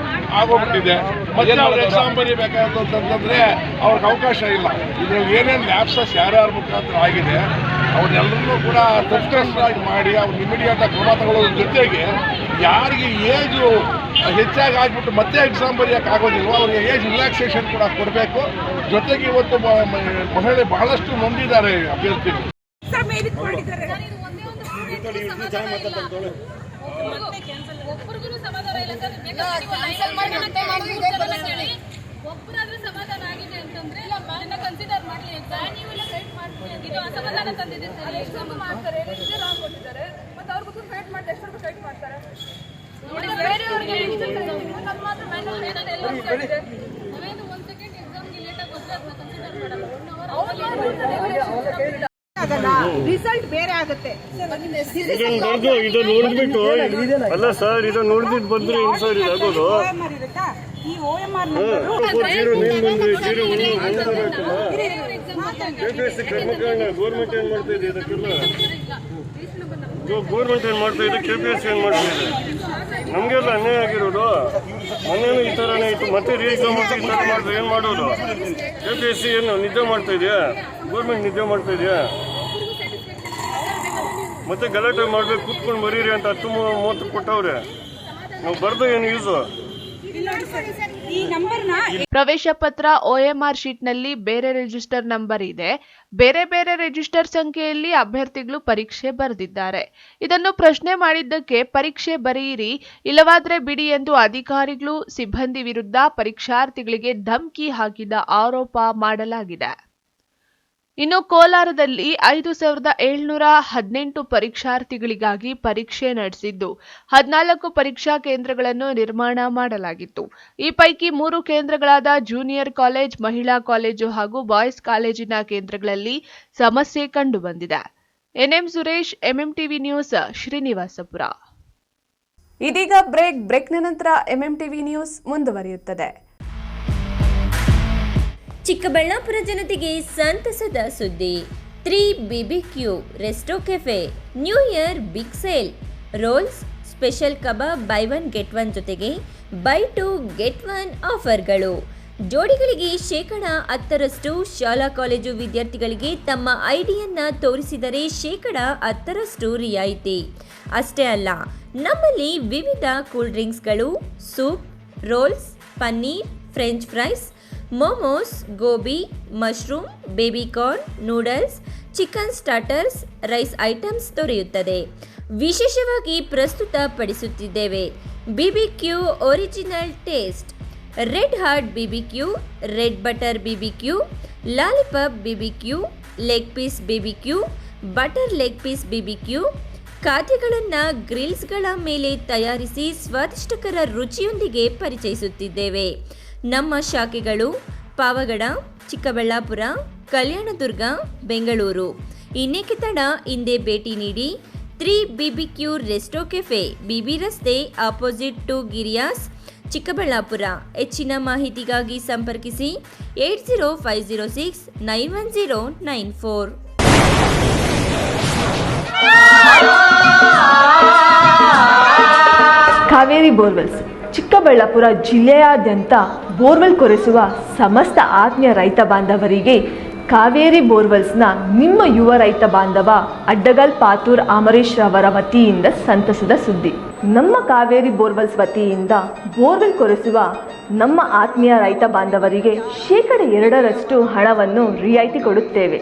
ಆಗೋಗ್ಬಿಟ್ಟಿದೆ. ಮತ್ತೆ ಅವ್ರು ಎಕ್ಸಾಮ್ ಬರೀಬೇಕಾದಂತಂದ್ರೆ ಅವ್ರಿಗೆ ಅವಕಾಶ ಇಲ್ಲ. ಇದರಲ್ಲಿ ಏನೇನು ಲ್ಯಾಪ್ಸಸ್ ಯಾರ್ಯಾರ ಮುಖಾಂತರ ಆಗಿದೆ ಅವ್ರನ್ನೆಲ್ಲರನ್ನೂ ಕೂಡ ತಪ್ಪಿಸ್ಟಾಗಿ ಮಾಡಿ ಅವ್ರು ಇಮಿಡಿಯೇಟಾಗಿ ಕ್ರಮ ತಗೊಳ್ಳೋದ್ರ ಜೊತೆಗೆ ಯಾರಿಗೆ ಏಜು ಹೆಚ್ಚಾಗಿ ಆಗ್ಬಿಟ್ಟು ಮತ್ತೆ ಎಕ್ಸಾಮ್ ಬರೆಯೋಕೆ ಆಗೋದಿಲ್ವೋ ಅವ್ರಿಗೆ ಏಜ್ ರಿಲ್ಯಾಕ್ಸೇಷನ್ ಕೂಡ ಕೊಡಬೇಕು. ಜೊತೆಗೆ ಇವತ್ತು ಮಹಿಳೆ ಬಹಳಷ್ಟು ನೊಂದಿದ್ದಾರೆ ಅಭ್ಯರ್ಥಿಗಳು. ಒಬ್ಬರಾದ್ರೂ ಸಮಾಧಾನ ಆಗಿದೆ ಅಂತಂದ್ರೆ ಕನ್ಸಿಡರ್ ಮಾಡಲಿ ಅಂತ ನೀವೆಲ್ಲ ಫೈಟ್ ಮಾಡ್ತೀವಿ. ಇದು ಅಸಮಾಧಾನ ತಂದಿದ್ದೀರಿ ಎಕ್ಸಾಮ್ ಮಾಡ್ತಾರೆ, ರಾಂಗ್ ಕೊಟ್ಟಿದ್ದಾರೆ. ಮತ್ತೆ ಅವ್ರ ಬಗ್ಗೆ ಫೈಟ್ ಮಾಡ್ತಾರೆ, ಎಷ್ಟು ಫೈಟ್ ಮಾಡ್ತಾರೆ ನೋಡಿ. ಬೇರೆಯವ್ರಿಗೆ ನಮ್ಮ ಮಾತ್ರ ಮ್ಯಾನುವಲ್ ಏನಾದ್ರು ಎಲ್ಲ ಇದೆ. ನಾವೇನು 1 ಸೆಕೆಂಡ್ ಎಕ್ಸಾಮ್ಗೆ ಲೇಟಾಗಿ ಹೋದ್ರೆ ಅದನ್ನ ಕನ್ಸಿಡರ್ ಮಾಡಲ್ಲ. 1 ಅವರ್ ರಿಸಲ್ಟ್ ಬೇರೆ ಆಗುತ್ತೆ. ಇದು ನೋಡ್ಬಿಟ್ಟು ಅಲ್ಲ ಸರ್, ಇದು ನೋಡ್ಬಿಟ್ಟು ಬಂದ್ರೆ ಏನು ಸರ್ ಇದಾಗೋದು? ಈ OMR ಗೌರ್ಮೆಂಟ್ ಏನ್ ಮಾಡ್ತಾ ಇದೆ ಇದಕ್ಕೆಲ್ಲ? ಗೌರ್ಮೆಂಟ್ ಏನ್ ಮಾಡ್ತಾ ಇದೆ, KPSC ಏನ್ ಮಾಡ್ತಾ ಇದೆ? ನಮಗೆಲ್ಲ ಅನ್ಯಾಯ ಆಗಿರೋದು. ಮೊನ್ನೆನೂ ಈ ಥರನೇ ಇತ್ತು, ಮತ್ತೆ ರೀಎಕ್ಸಾಮ್ ಈ ಥರ ಮಾಡಿದ್ರೆ ಏನು ಮಾಡೋದು? KPSC ಏನು ನಿದ್ದೆ ಮಾಡ್ತಾ ಇದೆಯಾ? ಗೌರ್ಮೆಂಟ್ ನಿದ್ದೆ ಮಾಡ್ತಾ ಇದೆಯಾ? ಮತ್ತೆ ಗಲಾಟೆ ಮಾಡ್ಬೇಕು, ಕೂತ್ಕೊಂಡು ಬರೀರಿ ಅಂತ 10-30 ಕೊಟ್ಟವ್ರೆ. ನಾವು ಬರ್ದು ಏನು ಯೂಸು? ಪ್ರವೇಶ ಪತ್ರ OMR ಶೀಟ್ನಲ್ಲಿ ಬೇರೆ ರಿಜಿಸ್ಟರ್ ನಂಬರ್ ಇದೆ. ಬೇರೆ ಬೇರೆ ರಿಜಿಸ್ಟರ್ ಸಂಖ್ಯೆಯಲ್ಲಿ ಅಭ್ಯರ್ಥಿಗಳು ಪರೀಕ್ಷೆ ಬರೆದಿದ್ದಾರೆ. ಇದನ್ನು ಪ್ರಶ್ನೆ ಮಾಡಿದ್ದಕ್ಕೆ ಪರೀಕ್ಷೆ ಬರೆಯಿರಿ, ಇಲ್ಲವಾದ್ರೆ ಬಿಡಿ ಎಂದು ಅಧಿಕಾರಿಗಳು ಸಿಬ್ಬಂದಿ ವಿರುದ್ಧ ಪರೀಕ್ಷಾರ್ಥಿಗಳಿಗೆ ಧಮಕಿ ಹಾಕಿದ ಆರೋಪ ಮಾಡಲಾಗಿದೆ. ಇನ್ನು ಕೋಲಾರದಲ್ಲಿ 5,718 ಪರೀಕ್ಷಾರ್ಥಿಗಳಿಗಾಗಿ ಪರೀಕ್ಷೆ ನಡೆಸಿದ್ದು 14 ಪರೀಕ್ಷಾ ಕೇಂದ್ರಗಳನ್ನು ನಿರ್ಮಾಣ ಮಾಡಲಾಗಿತ್ತು. ಈ ಪೈಕಿ 3 ಕೇಂದ್ರಗಳಾದ ಜೂನಿಯರ್ ಕಾಲೇಜ್, ಮಹಿಳಾ ಕಾಲೇಜು ಹಾಗೂ ಬಾಯ್ಸ್ ಕಾಲೇಜಿನ ಕೇಂದ್ರಗಳಲ್ಲಿ ಸಮಸ್ಯೆ ಕಂಡುಬಂದಿದೆ. NM Suresh, MMTV news, Srinivaspur. ಇದೀಗ ಬ್ರೇಕ್ನ ನಂತರ MMTV ನ್ಯೂಸ್ ಮುಂದುವರಿಯುತ್ತದೆ. ಚಿಕ್ಕಬಳ್ಳಾಪುರ ಜನತೆಗೆ ಸಂತಸದ ಸುದ್ದಿ. 3 BBQ resto cafe new year big sale. Rolls, special kebab buy 1 get 1 ಜೊತೆಗೆ ಬೈ 2 ಗೆಟ್ 1 ಆಫರ್ಗಳು. ಜೋಡಿಗಳಿಗೆ 10% ಶಾಲಾ ಕಾಲೇಜು ವಿದ್ಯಾರ್ಥಿಗಳಿಗೆ ತಮ್ಮ ಐಡಿಯನ್ನು ತೋರಿಸಿದರೆ 10% ರಿಯಾಯಿತಿ. ಅಷ್ಟೇ ಅಲ್ಲ, ನಮ್ಮಲ್ಲಿ ವಿವಿಧ ಕೂಲ್ ಡ್ರಿಂಕ್ಸ್ಗಳು, soup, rolls, paneer, french fries, momos, gobi, mushroom, baby corn, noodles, chicken starters, rice items ದೊರೆಯುತ್ತದೆ. ವಿಶೇಷವಾಗಿ ಪ್ರಸ್ತುತ ಪಡಿಸುತ್ತಿದ್ದೇವೆ BBQ original taste. Red heart BBQ, red butter BBQ, lollipop BBQ, leg piece BBQ, butter leg piece BBQ ಖಾದ್ಯಗಳನ್ನು ಗ್ರಿಲ್ಸ್ಗಳ ಮೇಲೆ ತಯಾರಿಸಿ ಸ್ವಾದಿಷ್ಟಕರ ರುಚಿಯೊಂದಿಗೆ ಪರಿಚಯಿಸುತ್ತಿದ್ದೇವೆ. ನಮ್ಮ ಶಾಖೆಗಳು ಪಾವಗಡ, ಚಿಕ್ಕಬಳ್ಳಾಪುರ, ಕಲ್ಯಾಣದುರ್ಗ, ಬೆಂಗಳೂರು. ಇನ್ನೇಕೆ ತಡ, ಹಿಂದೆ ಭೇಟಿ ನೀಡಿ. 3 BBQ ರೆಸ್ಟೋ ಕೆಫೆ, BB ರಸ್ತೆ, ಆಪೋಸಿಟ್ ಟು ಗಿರಿಯಾಸ್, ಚಿಕ್ಕಬಳ್ಳಾಪುರ. ಹೆಚ್ಚಿನ ಮಾಹಿತಿಗಾಗಿ ಸಂಪರ್ಕಿಸಿ 8050691094. ಕಾವೇರಿ ಬೋರ್ವೆಲ್ಸ್ ಚಿಕ್ಕಬಳ್ಳಾಪುರ ಜಿಲ್ಲೆಯಾದ್ಯಂತ ಬೋರ್ವೆಲ್ ಕೊರೆಸುವ ಸಮಸ್ತ ಆತ್ಮೀಯ ರೈತ ಬಾಂಧವರಿಗೆ ಕಾವೇರಿ ಬೋರ್ವೆಲ್ಸ್ನ ನಿಮ್ಮ ಯುವ ರೈತ ಬಾಂಧವ ಅಡ್ಡಗಲ್ ಪಾತೂರ್ ಅಮರೀಶ್ ರವರ ವತಿಯಿಂದ ಸಂತಸದ ಸುದ್ದಿ. ನಮ್ಮ ಕಾವೇರಿ ಬೋರ್ವೆಲ್ಸ್ ವತಿಯಿಂದ ಬೋರ್ವೆಲ್ ಕೊರೆಸುವ ನಮ್ಮ ಆತ್ಮೀಯ ರೈತ ಬಾಂಧವರಿಗೆ 2% ಹಣವನ್ನು ರಿಯಾಯಿತಿ ಕೊಡುತ್ತೇವೆ.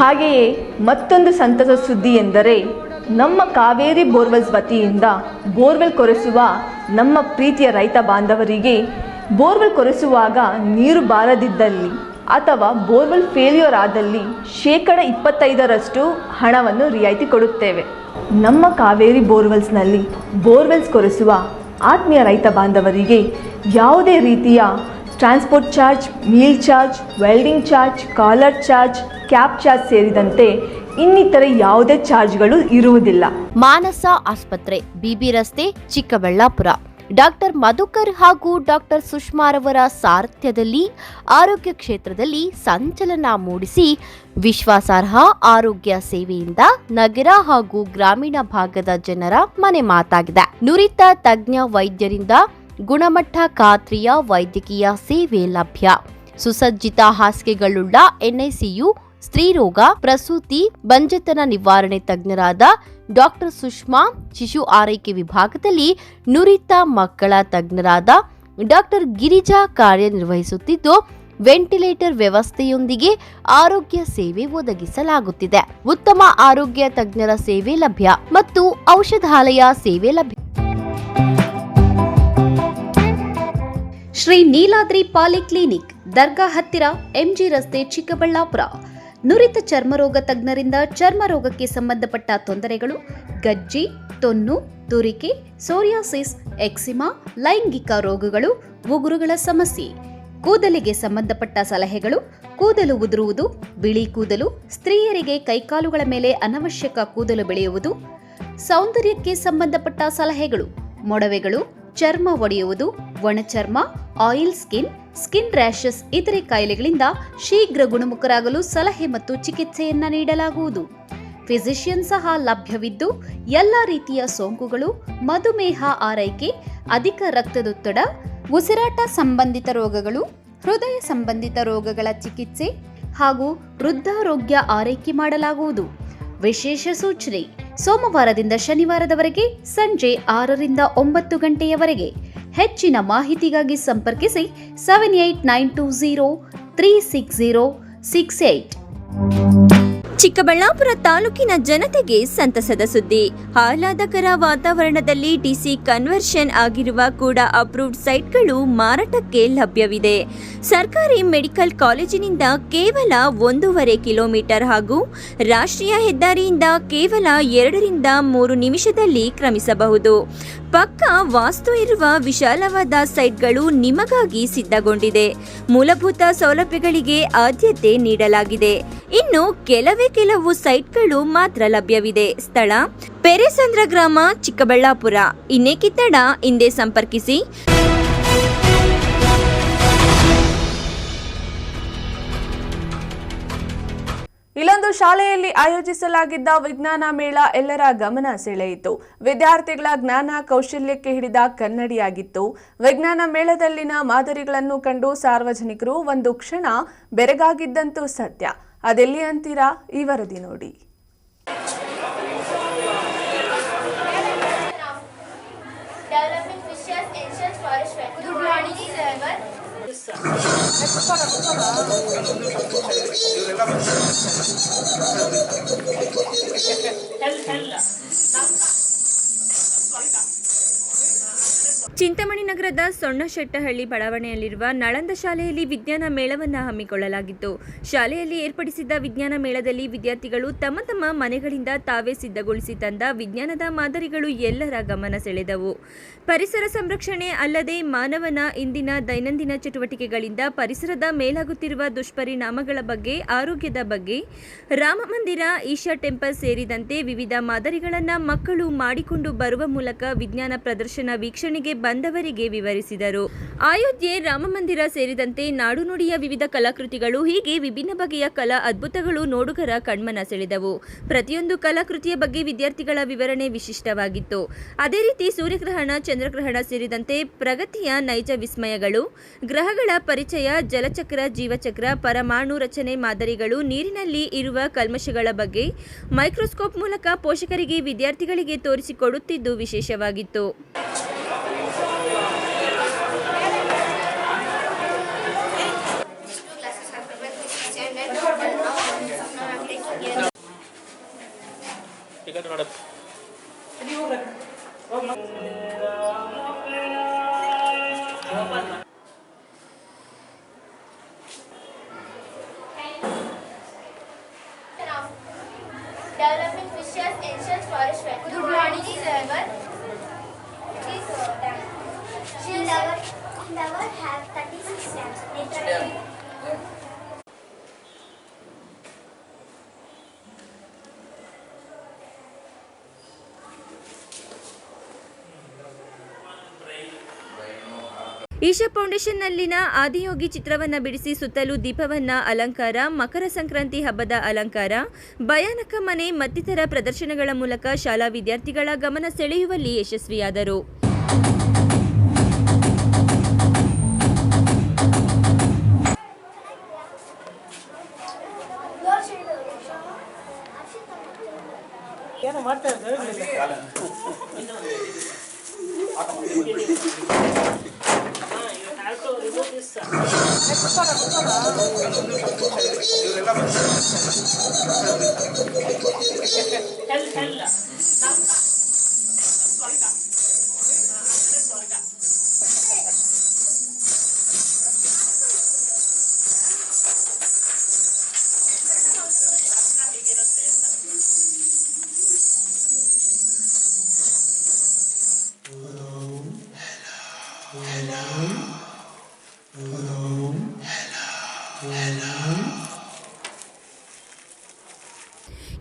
ಹಾಗೆಯೇ ಮತ್ತೊಂದು ಸಂತಸ ಸುದ್ದಿ ಎಂದರೆ ನಮ್ಮ ಕಾವೇರಿ ಬೋರ್ವೆಲ್ಸ್ ವತಿಯಿಂದ ಬೋರ್ವೆಲ್ ಕೊರೆಸುವ ನಮ್ಮ ಪ್ರೀತಿಯ ರೈತ ಬಾಂಧವರಿಗೆ ಬೋರ್ವೆಲ್ ಕೊರೆಸುವಾಗ ನೀರು ಬಾರದಿದ್ದಲ್ಲಿ ಅಥವಾ ಬೋರ್ವೆಲ್ ಫೇಲ್ಯೂರ್ ಆದಲ್ಲಿ 25% ಹಣವನ್ನು ರಿಯಾಯಿತಿ ಕೊಡುತ್ತೇವೆ. ನಮ್ಮ ಕಾವೇರಿ ಬೋರ್ವೆಲ್ಸ್ನಲ್ಲಿ ಬೋರ್ವೆಲ್ಸ್ ಕೊರೆಸುವ ಆತ್ಮೀಯ ರೈತ ಬಾಂಧವರಿಗೆ ಯಾವುದೇ ರೀತಿಯ transport charge, meal charge, welding charge, collar charge, cab charge ಸೇರಿದಂತೆ ಇನ್ನಿತರ ಯಾವುದೇ ಚಾರ್ಜ್ಗಳು ಇರುವುದಿಲ್ಲ. ಮಾನಸ ಆಸ್ಪತ್ರೆ, BB ರಸ್ತೆ, ಚಿಕ್ಕಬಳ್ಳಾಪುರ. ಡಾಕ್ಟರ್ ಮಧುಕರ್ ಹಾಗೂ ಡಾಕ್ಟರ್ ಸುಷ್ಮಾರವರ ಸಾರಥ್ಯದಲ್ಲಿ ಆರೋಗ್ಯ ಕ್ಷೇತ್ರದಲ್ಲಿ ಸಂಚಲನ ಮೂಡಿಸಿ ವಿಶ್ವಾಸಾರ್ಹ ಆರೋಗ್ಯ ಸೇವೆಯಿಂದ ನಗರ ಹಾಗೂ ಗ್ರಾಮೀಣ ಭಾಗದ ಜನರ ಮನೆ ಮಾತಾಗಿದೆ. ನುರಿತ ತಜ್ಞ ವೈದ್ಯರಿಂದ ಗುಣಮಟ್ಟ ಖಾತ್ರಿಯ ವೈದ್ಯಕೀಯ ಸೇವೆ ಲಭ್ಯ. ಸುಸಜ್ಜಿತ ಹಾಸಿಗೆಗಳುಳ್ಳ NICU, ಸ್ತ್ರೀರೋಗ, ಪ್ರಸೂತಿ, ಬಂಜೆತನ ನಿವಾರಣೆ ತಜ್ಞರಾದ ಡಾಕ್ಟರ್ ಸುಷ್ಮಾ, ಶಿಶು ಆರೈಕೆ ವಿಭಾಗದಲ್ಲಿ ನುರಿತ ಮಕ್ಕಳ ತಜ್ಞರಾದ ಡಾಕ್ಟರ್ ಗಿರಿಜಾ ಕಾರ್ಯನಿರ್ವಹಿಸುತ್ತಿದ್ದು, ವೆಂಟಿಲೇಟರ್ ವ್ಯವಸ್ಥೆಯೊಂದಿಗೆ ಆರೋಗ್ಯ ಸೇವೆ ಒದಗಿಸಲಾಗುತ್ತಿದೆ. ಉತ್ತಮ ಆರೋಗ್ಯ ತಜ್ಞರ ಸೇವೆ ಲಭ್ಯ ಮತ್ತು ಔಷಧಾಲಯ ಸೇವೆ ಲಭ್ಯ. ಶ್ರೀ ನೀಲಾದ್ರಿ ಪಾಲಿಕ್ಲಿನಿಕ್, ದರ್ಗಾ ಹತ್ತಿರ, MG ರಸ್ತೆ, ಚಿಕ್ಕಬಳ್ಳಾಪುರ. ನುರಿತ ಚರ್ಮರೋಗ ತಜ್ಞರಿಂದ ಚರ್ಮರೋಗಕ್ಕೆ ಸಂಬಂಧಪಟ್ಟ ತೊಂದರೆಗಳು, ಗಜ್ಜಿ, ತೊನ್ನು, ತುರಿಕೆ, ಸೋರಿಯಾಸಿಸ್, ಎಕ್ಸಿಮಾ, ಲೈಂಗಿಕ ರೋಗಗಳು, ಉಗುರುಗಳ ಸಮಸ್ಯೆ, ಕೂದಲಿಗೆ ಸಂಬಂಧಪಟ್ಟ ಸಲಹೆಗಳು, ಕೂದಲು ಉದುರುವುದು, ಬಿಳಿ ಕೂದಲು, ಸ್ತ್ರೀಯರಿಗೆ ಕೈಕಾಲುಗಳ ಮೇಲೆ ಅನವಶ್ಯಕ ಕೂದಲು ಬೆಳೆಯುವುದು, ಸೌಂದರ್ಯಕ್ಕೆ ಸಂಬಂಧಪಟ್ಟ ಸಲಹೆಗಳು, ಮೊಡವೆಗಳು, ಚರ್ಮ ಒಡೆಯುವುದು, ಒಣಚರ್ಮ, ಆಯಿಲ್ ಸ್ಕಿನ್, ಸ್ಕಿನ್ ರ್ಯಾಷಸ್ ಇತರೆ ಕಾಯಿಲೆಗಳಿಂದ ಶೀಘ್ರ ಗುಣಮುಖರಾಗಲು ಸಲಹೆ ಮತ್ತು ಚಿಕಿತ್ಸೆಯನ್ನ ನೀಡಲಾಗುವುದು. ಫಿಸಿಷಿಯನ್ ಸಹ ಲಭ್ಯವಿದ್ದು ಎಲ್ಲ ರೀತಿಯ ಸೋಂಕುಗಳು, ಮಧುಮೇಹ ಆರೈಕೆ, ಅಧಿಕ ರಕ್ತದೊತ್ತಡ, ಉಸಿರಾಟ ಸಂಬಂಧಿತ ರೋಗಗಳು, ಹೃದಯ ಸಂಬಂಧಿತ ರೋಗಗಳ ಚಿಕಿತ್ಸೆ ಹಾಗೂ ವೃದ್ಧಾರೋಗ್ಯ ಆರೈಕೆ ಮಾಡಲಾಗುವುದು. ವಿಶೇಷ ಸೂಚನೆ: ಸೋಮವಾರದಿಂದ ಶನಿವಾರದವರೆಗೆ ಸಂಜೆ 6ರಿಂದ 9 ಗಂಟೆಯವರೆಗೆ. ಹೆಚ್ಚಿನ ಮಾಹಿತಿಗಾಗಿ ಸಂಪರ್ಕಿಸಿ 7892036068. ಚಿಕ್ಕಬಳ್ಳಾಪುರ ತಾಲೂಕಿನ ಜನತೆಗೆ ಸಂತಸದ ಸುದ್ದಿ. ಆಹ್ಲಾದಕರ ವಾತಾವರಣದಲ್ಲಿ DC ಕನ್ವರ್ಷನ್ ಆಗಿರುವ ಕೂಡ ಅಪ್ರೂವ್ಡ್ ಸೈಟ್ಗಳು ಮಾರಾಟಕ್ಕೆ ಲಭ್ಯವಿದೆ. ಸರ್ಕಾರಿ ಮೆಡಿಕಲ್ ಕಾಲೇಜಿನಿಂದ ಕೇವಲ 1.5 ಕಿಲೋಮೀಟರ್ ಹಾಗೂ ರಾಷ್ಟ್ರೀಯ ಹೆದ್ದಾರಿಯಿಂದ ಕೇವಲ 2ರಿಂದ 3 ನಿಮಿಷದಲ್ಲಿ ಕ್ರಮಿಸಬಹುದು. ಪಕ್ಕ ವಾಸ್ತು ಇರುವ ವಿಶಾಲವಾದ ಸೈಟ್ಗಳು ನಿಮಗಾಗಿ ಸಿದ್ಧಗೊಂಡಿದೆ. ಮೂಲಭೂತ ಸೌಲಭ್ಯಗಳಿಗೆ ಆದ್ಯತೆ ನೀಡಲಾಗಿದೆ. ಇನ್ನು ಕೆಲವು ಸೈಟ್ಗಳು ಮಾತ್ರ ಲಭ್ಯವಿದೆ. ಸ್ಥಳ: ಪೆರೇಸಂದ್ರ ಗ್ರಾಮ, ಚಿಕ್ಕಬಳ್ಳಾಪುರ. ಇನ್ನೇಕೆ ತಡ, ಹಿಂದೆ ಸಂಪರ್ಕಿಸಿ. ಇಲ್ಲೊಂದು ಶಾಲೆಯಲ್ಲಿ ಆಯೋಜಿಸಲಾಗಿದ್ದ ವಿಜ್ಞಾನ ಮೇಳ ಎಲ್ಲರ ಗಮನ ಸೆಳೆಯಿತು. ವಿದ್ಯಾರ್ಥಿಗಳ ಜ್ಞಾನ ಕೌಶಲ್ಯಕ್ಕೆ ಹಿಡಿದ ಕನ್ನಡಿಯಾಗಿತ್ತು. ವಿಜ್ಞಾನ ಮೇಳದಲ್ಲಿನ ಮಾದರಿಗಳನ್ನು ಕಂಡು ಸಾರ್ವಜನಿಕರು ಒಂದು ಕ್ಷಣ ಬೆರಗಾಗಿದ್ದಂತೂ ಸತ್ಯ. ಅದೆಲ್ಲಿ ಅಂತೀರಾ? ಈ ವರದಿ ನೋಡಿ. ಚಿಂತಾಮಣಿ ನಗರ ನಗರದ ಸೊಣ್ಣಶೆಟ್ಟಹಳ್ಳಿ ಬಡಾವಣೆಯಲ್ಲಿರುವ ನಳಂದ ಶಾಲೆಯಲ್ಲಿ ವಿಜ್ಞಾನ ಮೇಳವನ್ನು ಹಮ್ಮಿಕೊಳ್ಳಲಾಗಿತ್ತು. ಶಾಲೆಯಲ್ಲಿ ಏರ್ಪಡಿಸಿದ್ದ ವಿಜ್ಞಾನ ಮೇಳದಲ್ಲಿ ವಿದ್ಯಾರ್ಥಿಗಳು ತಮ್ಮ ತಮ್ಮ ಮನೆಗಳಿಂದ ತಾವೇ ಸಿದ್ಧಗೊಳಿಸಿ ತಂದ ವಿಜ್ಞಾನದ ಮಾದರಿಗಳು ಎಲ್ಲರ ಗಮನ ಸೆಳೆದವು. ಪರಿಸರ ಸಂರಕ್ಷಣೆ ಅಲ್ಲದೆ ಮಾನವನ ಇಂದಿನ ದೈನಂದಿನ ಚಟುವಟಿಕೆಗಳಿಂದ ಪರಿಸರದ ಮೇಲಾಗುತ್ತಿರುವ ದುಷ್ಪರಿಣಾಮಗಳ ಬಗ್ಗೆ, ಆರೋಗ್ಯದ ಬಗ್ಗೆ, ರಾಮಮಂದಿರ, ಈಶಾ ಟೆಂಪಲ್ ಸೇರಿದಂತೆ ವಿವಿಧ ಮಾದರಿಗಳನ್ನು ಮಕ್ಕಳು ಮಾಡಿಕೊಂಡು ಬರುವ ಮೂಲಕ ವಿಜ್ಞಾನ ಪ್ರದರ್ಶನ ವೀಕ್ಷಣೆಗೆ ಬಂದವರಿಗೆ ವಿವರಿಸಿದರು. ಅಯೋಧ್ಯೆ, ರಾಮಮಂದಿರ ಸೇರಿದಂತೆ ನಾಡು ನುಡಿಯ ವಿವಿಧ ಕಲಾಕೃತಿಗಳು, ಹೀಗೆ ವಿಭಿನ್ನ ಬಗೆಯ ಕಲಾ ಅದ್ಭುತಗಳು ನೋಡುಗರ ಕಣ್ಮನ ಸೆಳೆದವು. ಪ್ರತಿಯೊಂದು ಕಲಾಕೃತಿಯ ಬಗ್ಗೆ ವಿದ್ಯಾರ್ಥಿಗಳ ವಿವರಣೆ ವಿಶಿಷ್ಟವಾಗಿತ್ತು. ಅದೇ ರೀತಿ ಸೂರ್ಯಗ್ರಹಣ, ಚಂದ್ರಗ್ರಹಣ ಸೇರಿದಂತೆ ಪ್ರಗತಿಯ ನೈಜ ವಿಸ್ಮಯಗಳು, ಗ್ರಹಗಳ ಪರಿಚಯ, ಜಲಚಕ್ರ, ಜೀವಚಕ್ರ, ಪರಮಾಣು ರಚನೆ ಮಾದರಿಗಳು, ನೀರಿನಲ್ಲಿ ಇರುವ ಕಲ್ಮಶಗಳ ಬಗ್ಗೆ ಮೈಕ್ರೋಸ್ಕೋಪ್ ಮೂಲಕ ಪೋಷಕರಿಗೆ, ವಿದ್ಯಾರ್ಥಿಗಳಿಗೆ ತೋರಿಸಿಕೊಡುತ್ತಿದ್ದು ವಿಶೇಷವಾಗಿತ್ತು. Developing fishes, ancient forest. Good morning, sir. She never have 36 stamps. Isha ಫೌಂಡೇಶನ್ನಲ್ಲಿನ Adiyogi ಚಿತ್ರವನ್ನು ಬಿಡಿಸಿ ಸುತ್ತಲೂ ದೀಪವನ್ನ ಅಲಂಕಾರ, ಮಕರ ಸಂಕ್ರಾಂತಿ ಹಬ್ಬದ ಅಲಂಕಾರ, ಭಯಾನಕ ಮನೆ ಮತ್ತಿತರ ಪ್ರದರ್ಶನಗಳ ಮೂಲಕ ಶಾಲಾ ವಿದ್ಯಾರ್ಥಿಗಳ ಗಮನ ಸೆಳೆಯುವಲ್ಲಿ ಯಶಸ್ವಿಯಾದರು.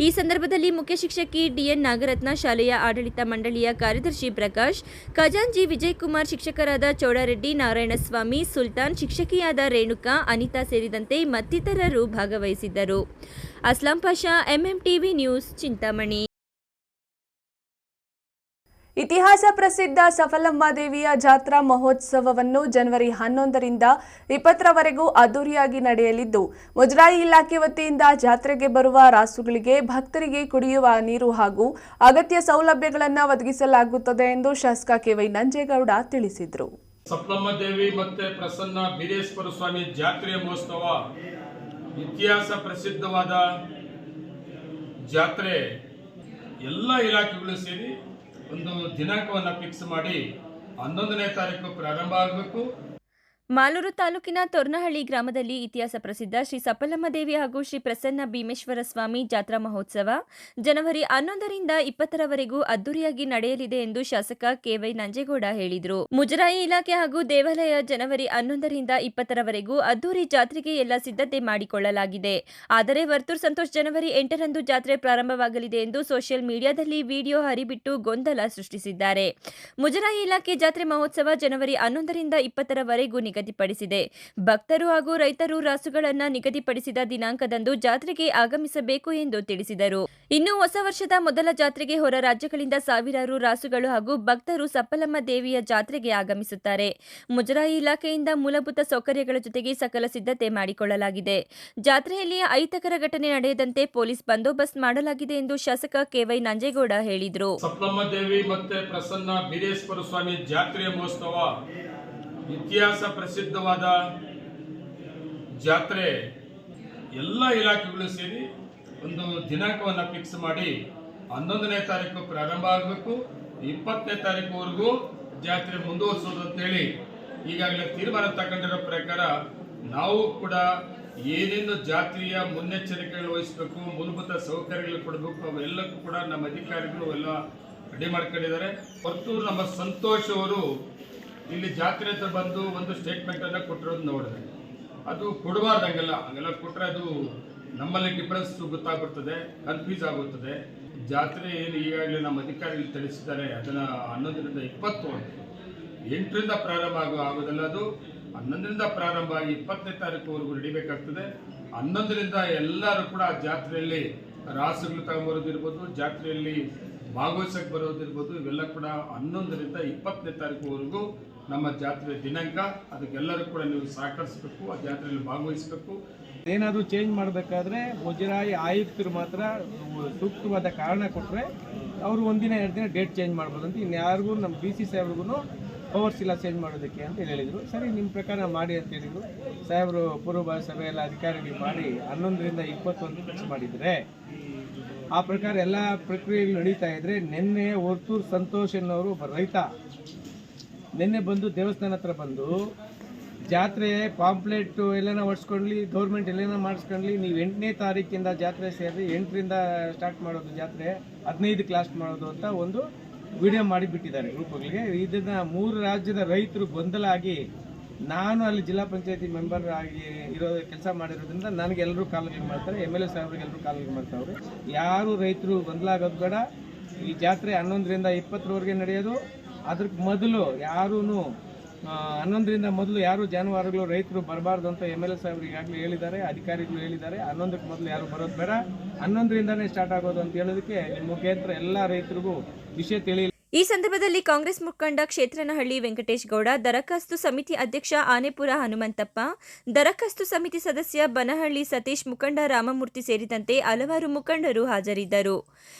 ಈ ಸಂದರ್ಭದಲ್ಲಿ ಮುಖ್ಯ ಶಿಕ್ಷಕಿ ಡಿಎನ್ ನಾಗರತ್ನ, ಶಾಲೆಯ ಆಡಳಿತ ಮಂಡಳಿಯ ಕಾರ್ಯದರ್ಶಿ ಪ್ರಕಾಶ್, ಖಜಾಂಜಿ ವಿಜಯಕುಮಾರ್, ಶಿಕ್ಷಕರಾದ ಚೌಡಾರೆಡ್ಡಿ, ನಾರಾಯಣಸ್ವಾಮಿ, ಸುಲ್ತಾನ್, ಶಿಕ್ಷಕಿಯಾದ ರೇಣುಕಾ, ಅನಿತಾ ಸೇರಿದಂತೆ ಮತ್ತಿತರರು ಭಾಗವಹಿಸಿದ್ದರು. Aslam Pasha, MMTV news, Chintamani. ಇತಿಹಾಸ ಪ್ರಸಿದ್ಧ ಸಫಲಮ್ಮ ದೇವಿಯ ಜಾತ್ರಾ ಮಹೋತ್ಸವವನ್ನು ಜನವರಿ 11ರಿಂದ 20ರವರೆಗೂ ಅದ್ದೂರಿಯಾಗಿ ನಡೆಯಲಿದ್ದು, ಮುಜರಾಯಿ ಇಲಾಖೆ ವತಿಯಿಂದ ಜಾತ್ರೆಗೆ ಬರುವ ರಾಸುಗಳಿಗೆ, ಭಕ್ತರಿಗೆ ಕುಡಿಯುವ ನೀರು ಹಾಗೂ ಅಗತ್ಯ ಸೌಲಭ್ಯಗಳನ್ನು ಒದಗಿಸಲಾಗುತ್ತದೆ ಎಂದು ಶಾಸಕ ಕೆವೈ ನಂಜೇಗೌಡ ತಿಳಿಸಿದರು. ಸಫಲಮ್ಮ ದೇವಿ ಮತ್ತೆ ಪ್ರಸನ್ನ ಬೀರೇಶ್ವರ ಸ್ವಾಮಿ ಜಾತ್ರೆಯ ಮಹೋತ್ಸವ ಇತಿಹಾಸ ಪ್ರಸಿದ್ಧವಾದ ಜಾತ್ರೆ ಎಲ್ಲ ಇಲಾಖೆಗಳು ಸೇರಿ ಒಂದು ದಿನಾಂಕವನ್ನು ಫಿಕ್ಸ್ ಮಾಡಿ 11ನೇ ತಾರೀಕು ಪ್ರಾರಂಭ ಆಗಬೇಕು. ಮಾಲೂರು ತಾಲೂಕಿನ ತೊರ್ನಹಳ್ಳಿ ಗ್ರಾಮದಲ್ಲಿ ಇತಿಹಾಸ ಪ್ರಸಿದ್ಧ ಶ್ರೀ ಸಫಲಮ್ಮ ದೇವಿ ಹಾಗೂ ಶ್ರೀ ಪ್ರಸನ್ನ ಭೀಮೇಶ್ವರ ಸ್ವಾಮಿ ಜಾತ್ರಾ ಮಹೋತ್ಸವ ಜನವರಿ 11ರಿಂದ 20ರವರೆಗೂ ಅದ್ದೂರಿಯಾಗಿ ನಡೆಯಲಿದೆ ಎಂದು ಶಾಸಕ ಕೆವೈ ನಂಜೇಗೌಡ ಹೇಳಿದರು. ಮುಜರಾಯಿ ಇಲಾಖೆ ಹಾಗೂ ದೇವಾಲಯ ಜನವರಿ 11ರಿಂದ 20ರವರೆಗೂ ಅದ್ದೂರಿ ಜಾತ್ರೆಗೆ ಎಲ್ಲ ಸಿದ್ಧತೆ ಮಾಡಿಕೊಳ್ಳಲಾಗಿದೆ. ಆದರೆ ವರ್ತೂರ್ ಸಂತೋಷ್ ಜನವರಿ 8ರಂದು ಜಾತ್ರೆ ಪ್ರಾರಂಭವಾಗಲಿದೆ ಎಂದು ಸೋಷಿಯಲ್ ಮೀಡಿಯಾದಲ್ಲಿ ವಿಡಿಯೋ ಹರಿಬಿಟ್ಟು ಗೊಂದಲ ಸೃಷ್ಟಿಸಿದ್ದಾರೆ. ಮುಜರಾಯಿ ಇಲಾಖೆ ಜಾತ್ರೆ ಮಹೋತ್ಸವ ಜನವರಿ 11ರಿಂದ 20ರವರೆಗೂ ನಿಗದಿಪಡಿಸಿದೆ. ಭಕ್ತರು ಹಾಗೂ ರೈತರು ರಾಸುಗಳನ್ನು ನಿಗದಿಪಡಿಸಿದ ದಿನಾಂಕದಂದು ಜಾತ್ರೆಗೆ ಆಗಮಿಸಬೇಕು ಎಂದು ತಿಳಿಸಿದರು. ಇನ್ನು ಹೊಸ ವರ್ಷದ ಮೊದಲ ಜಾತ್ರೆಗೆ ಹೊರ ರಾಜ್ಯಗಳಿಂದ ಸಾವಿರಾರು ರಾಸುಗಳು ಹಾಗೂ ಭಕ್ತರು ಸಫಲಮ್ಮ ದೇವಿಯ ಜಾತ್ರೆಗೆ ಆಗಮಿಸುತ್ತಾರೆ. ಮುಜರಾಯಿ ಇಲಾಖೆಯಿಂದ ಮೂಲಭೂತ ಸೌಕರ್ಯಗಳ ಜೊತೆಗೆ ಸಕಲ ಸಿದ್ಧತೆ ಮಾಡಿಕೊಳ್ಳಲಾಗಿದೆ. ಜಾತ್ರೆಯಲ್ಲಿ ಅಹಿತಕರ ಘಟನೆ ನಡೆಯದಂತೆ ಪೊಲೀಸ್ ಬಂದೋಬಸ್ತ್ ಮಾಡಲಾಗಿದೆ ಎಂದು ಶಾಸಕ ಕೆವೈ ನಂಜೇಗೌಡ ಹೇಳಿದರು. ಸಫಲಮ್ಮ ದೇವಿ ಮತ್ತೆ ಪ್ರಸನ್ನ ಬೀರೇಶ್ವರ ಸ್ವಾಮಿ ಜಾತ್ರೆಯ ಮಹೋತ್ಸವ ಇತಿಹಾಸ ಪ್ರಸಿದ್ಧವಾದ ಜಾತ್ರೆ ಎಲ್ಲ ಇಲಾಖೆಗಳು ಸೇರಿ ಒಂದು ದಿನಾಂಕವನ್ನು ಫಿಕ್ಸ್ ಮಾಡಿ 11ನೇ ತಾರೀಕು ಪ್ರಾರಂಭ ಆಗಬೇಕು. 20ನೇ ತಾರೀಕುವರೆಗೂ ಜಾತ್ರೆ ಮುಂದುವರಿಸೋದು ಅಂತೇಳಿ ಈಗಾಗಲೇ ತೀರ್ಮಾನ ತಗೊಂಡಿರೋ ಪ್ರಕಾರ ನಾವು ಕೂಡ ಏನೇನು ಜಾತ್ರೆಯ ಮುನ್ನೆಚ್ಚರಿಕೆಗಳು ವಹಿಸಬೇಕು, ಮೂಲಭೂತ ಸೌಕರ್ಯಗಳು ಕೊಡಬೇಕು, ಅವೆಲ್ಲಕ್ಕೂ ಕೂಡ ನಮ್ಮ ಅಧಿಕಾರಿಗಳು ಎಲ್ಲ ರೆಡಿ ಮಾಡ್ಕೊಂಡಿದ್ದಾರೆ. ಹೊರತು ನಮ್ಮ ಸಂತೋಷ್ ಅವರು ಇಲ್ಲಿ ಜಾತ್ರೆ ಹತ್ರ ಬಂದು ಒಂದು ಸ್ಟೇಟ್ಮೆಂಟನ್ನು ಕೊಟ್ಟಿರೋದು ನೋಡಿದೆ. ಅದು ಕೊಡಬಾರ್ದಂಗೆಲ್ಲ, ಹಂಗೆಲ್ಲ ಕೊಟ್ಟರೆ ಅದು ನಮ್ಮಲ್ಲಿ ಡಿಫರೆನ್ಸ್ ಗೊತ್ತಾಗ್ಬಿಡ್ತದೆ, ಕನ್ಫ್ಯೂಸ್ ಆಗುತ್ತದೆ. ಜಾತ್ರೆ ಏನು ಈಗಾಗಲೇ ನಮ್ಮ ಅಧಿಕಾರಿಗಳು ತಿಳಿಸಿದ್ದಾರೆ, ಅದನ್ನು 11ರಿಂದ 20 8ರಿಂದ ಪ್ರಾರಂಭ ಆಗೋದಲ್ಲ, ಅದು 11ರಿಂದ ಪ್ರಾರಂಭ ಆಗಿ 20ನೇ ತಾರೀಕುವರೆಗೂ ನಡಿಬೇಕಾಗ್ತದೆ. 11ರಿಂದ ಎಲ್ಲರೂ ಕೂಡ ಜಾತ್ರೆಯಲ್ಲಿ ರಾಸುಗಳು ತಗೊಂಬರೋದಿರ್ಬೋದು, ಜಾತ್ರೆಯಲ್ಲಿ ಭಾಗವಹಿಸಕ್ಕೆ ಬರೋದಿರ್ಬೋದು, ಇವೆಲ್ಲ ಕೂಡ 11ರಿಂದ 20ನೇ ತಾರೀಕುವರೆಗೂ ನಮ್ಮ ಜಾತ್ರೆ ದಿನಾಂಕ. ಅದಕ್ಕೆಲ್ಲರೂ ಕೂಡ ನೀವು ಸಹಕರಿಸಬೇಕು, ಆ ಜಾತ್ರೆಯಲ್ಲಿ ಭಾಗವಹಿಸಬೇಕು. ಏನಾದರೂ ಚೇಂಜ್ ಮಾಡಬೇಕಾದ್ರೆ ಮುಜರಾಯಿ ಆಯುಕ್ತರು ಮಾತ್ರ ಸೂಕ್ತವಾದ ಕಾರಣ ಕೊಟ್ಟರೆ ಅವರು ಒಂದಿನ 2 ದಿನ ಡೇಟ್ ಚೇಂಜ್ ಮಾಡ್ಬೋದು ಅಂತ. ಇನ್ಯಾರಿಗೂ ನಮ್ಮ BC ಸಾಹೇಬ್ರಿಗೂ ಪವರ್ಸ್ ಇಲ್ಲ ಚೇಂಜ್ ಮಾಡೋದಕ್ಕೆ ಅಂತ ಹೇಳಿದರು. ಸರಿ, ನಿಮ್ಮ ಪ್ರಕಾರ ಮಾಡಿ ಅಂತ ಹೇಳಿದರು ಸಾಹೇಬರು. ಪೂರ್ವಭಾವಿ ಸಭೆ ಎಲ್ಲ ಅಧಿಕಾರಿಗಳು ಮಾಡಿ 11ರಿಂದ 21 ಫಿಕ್ಸ್ ಮಾಡಿದರೆ ಆ ಪ್ರಕಾರ ಎಲ್ಲ ಪ್ರಕ್ರಿಯೆಗಳು ನಡೀತಾ ಇದ್ದರೆ, ನಿನ್ನೆ ಹೊರ್ತೂರು ಸಂತೋಷ್ ಅನ್ನೋರು ರೈತ ನಿನ್ನೆ ಬಂದು ದೇವಸ್ಥಾನ ಹತ್ರ ಬಂದು ಜಾತ್ರೆ ಪಾಂಪ್ಲೆಟ್ ಎಲ್ಲನ ಹೊಡ್ಸ್ಕೊಳ್ಳಿ, ಗೌರ್ಮೆಂಟ್ ಎಲ್ಲನ ಮಾಡಿಸ್ಕೊಳ್ಳಿ, ನೀವು 8ನೇ ತಾರೀಕಿಂದ ಜಾತ್ರೆ ಸೇರಿ 8ರಿಂದ ಸ್ಟಾರ್ಟ್ ಮಾಡೋದು, ಜಾತ್ರೆ 15ಕ್ಕೆ ಲಾಸ್ಟ್ ಮಾಡೋದು ಅಂತ ಒಂದು ವಿಡಿಯೋ ಮಾಡಿಬಿಟ್ಟಿದ್ದಾರೆ ಗ್ರೂಪ್ಗಳಿಗೆ. ಇದನ್ನು 3 ರಾಜ್ಯದ ರೈತರು ಗೊಂದಲ ಆಗಿ, ನಾನು ಅಲ್ಲಿ ಜಿಲ್ಲಾ ಪಂಚಾಯತಿ ಮೆಂಬರ್ ಆಗಿ ಕೆಲಸ ಮಾಡಿರೋದ್ರಿಂದ ನನಗೆ ಎಲ್ಲರೂ ಕಾಲ್ಗಳು ಮಾಡ್ತಾರೆ, MLA ಸಾಹೇಬ್ರಿಗೆ ಎಲ್ಲರೂ ಕಾಲ್ಗಳು ಮಾಡ್ತಾವ್ರೆ. ಯಾರು ರೈತರು ಗೊಂದಲ ಆಗೋದು ಬೇಡ. ಈ ಜಾತ್ರೆ 11ರಿಂದ 20ರವರೆಗೆ ನಡೆಯೋದು. ಅದಕ್ಕೆ ಮೊದಲು ಯಾರೂ 11ರಿಂದ ಮೊದಲು ಯಾರು ಜಾನುವಾರುಗಳು ರೈತರು ಬರಬಾರ್ದು ಅಂತ MLA ಸಾಹೇಬ್ರು ಈಗಾಗಲೇ ಹೇಳಿದ್ದಾರೆ, ಅಧಿಕಾರಿಗಳು ಹೇಳಿದ್ದಾರೆ. 11ಕ್ಕೆ ಮೊದಲು ಯಾರು ಬರೋದು ಬೇಡ, 11ರಿಂದನೇ ಸ್ಟಾರ್ಟ್ ಆಗೋದು ಅಂತ ಹೇಳೋದಕ್ಕೆ ಮುಖಾಂತರ ಎಲ್ಲ ರೈತರಿಗೂ ವಿಷಯ ತಿಳಿಯಿಲ್ಲ. ಈ ಸಂದರ್ಭದಲ್ಲಿ ಕಾಂಗ್ರೆಸ್ ಮುಖಂಡ ಕ್ಷೇತ್ರನಹಳ್ಳಿ ವೆಂಕಟೇಶ್ ಗೌಡ, ದರಖಾಸ್ತು ಸಮಿತಿ ಅಧ್ಯಕ್ಷ ಆನೆಪುರ ಹನುಮಂತಪ್ಪ, ದರಖಾಸ್ತು ಸಮಿತಿ ಸದಸ್ಯ ಬನಹಳ್ಳಿ ಸತೀಶ್, ಮುಖಂಡ ರಾಮಮೂರ್ತಿ ಸೇರಿದಂತೆ ಹಲವಾರು ಮುಖಂಡರು ಹಾಜರಿದ್ದರು.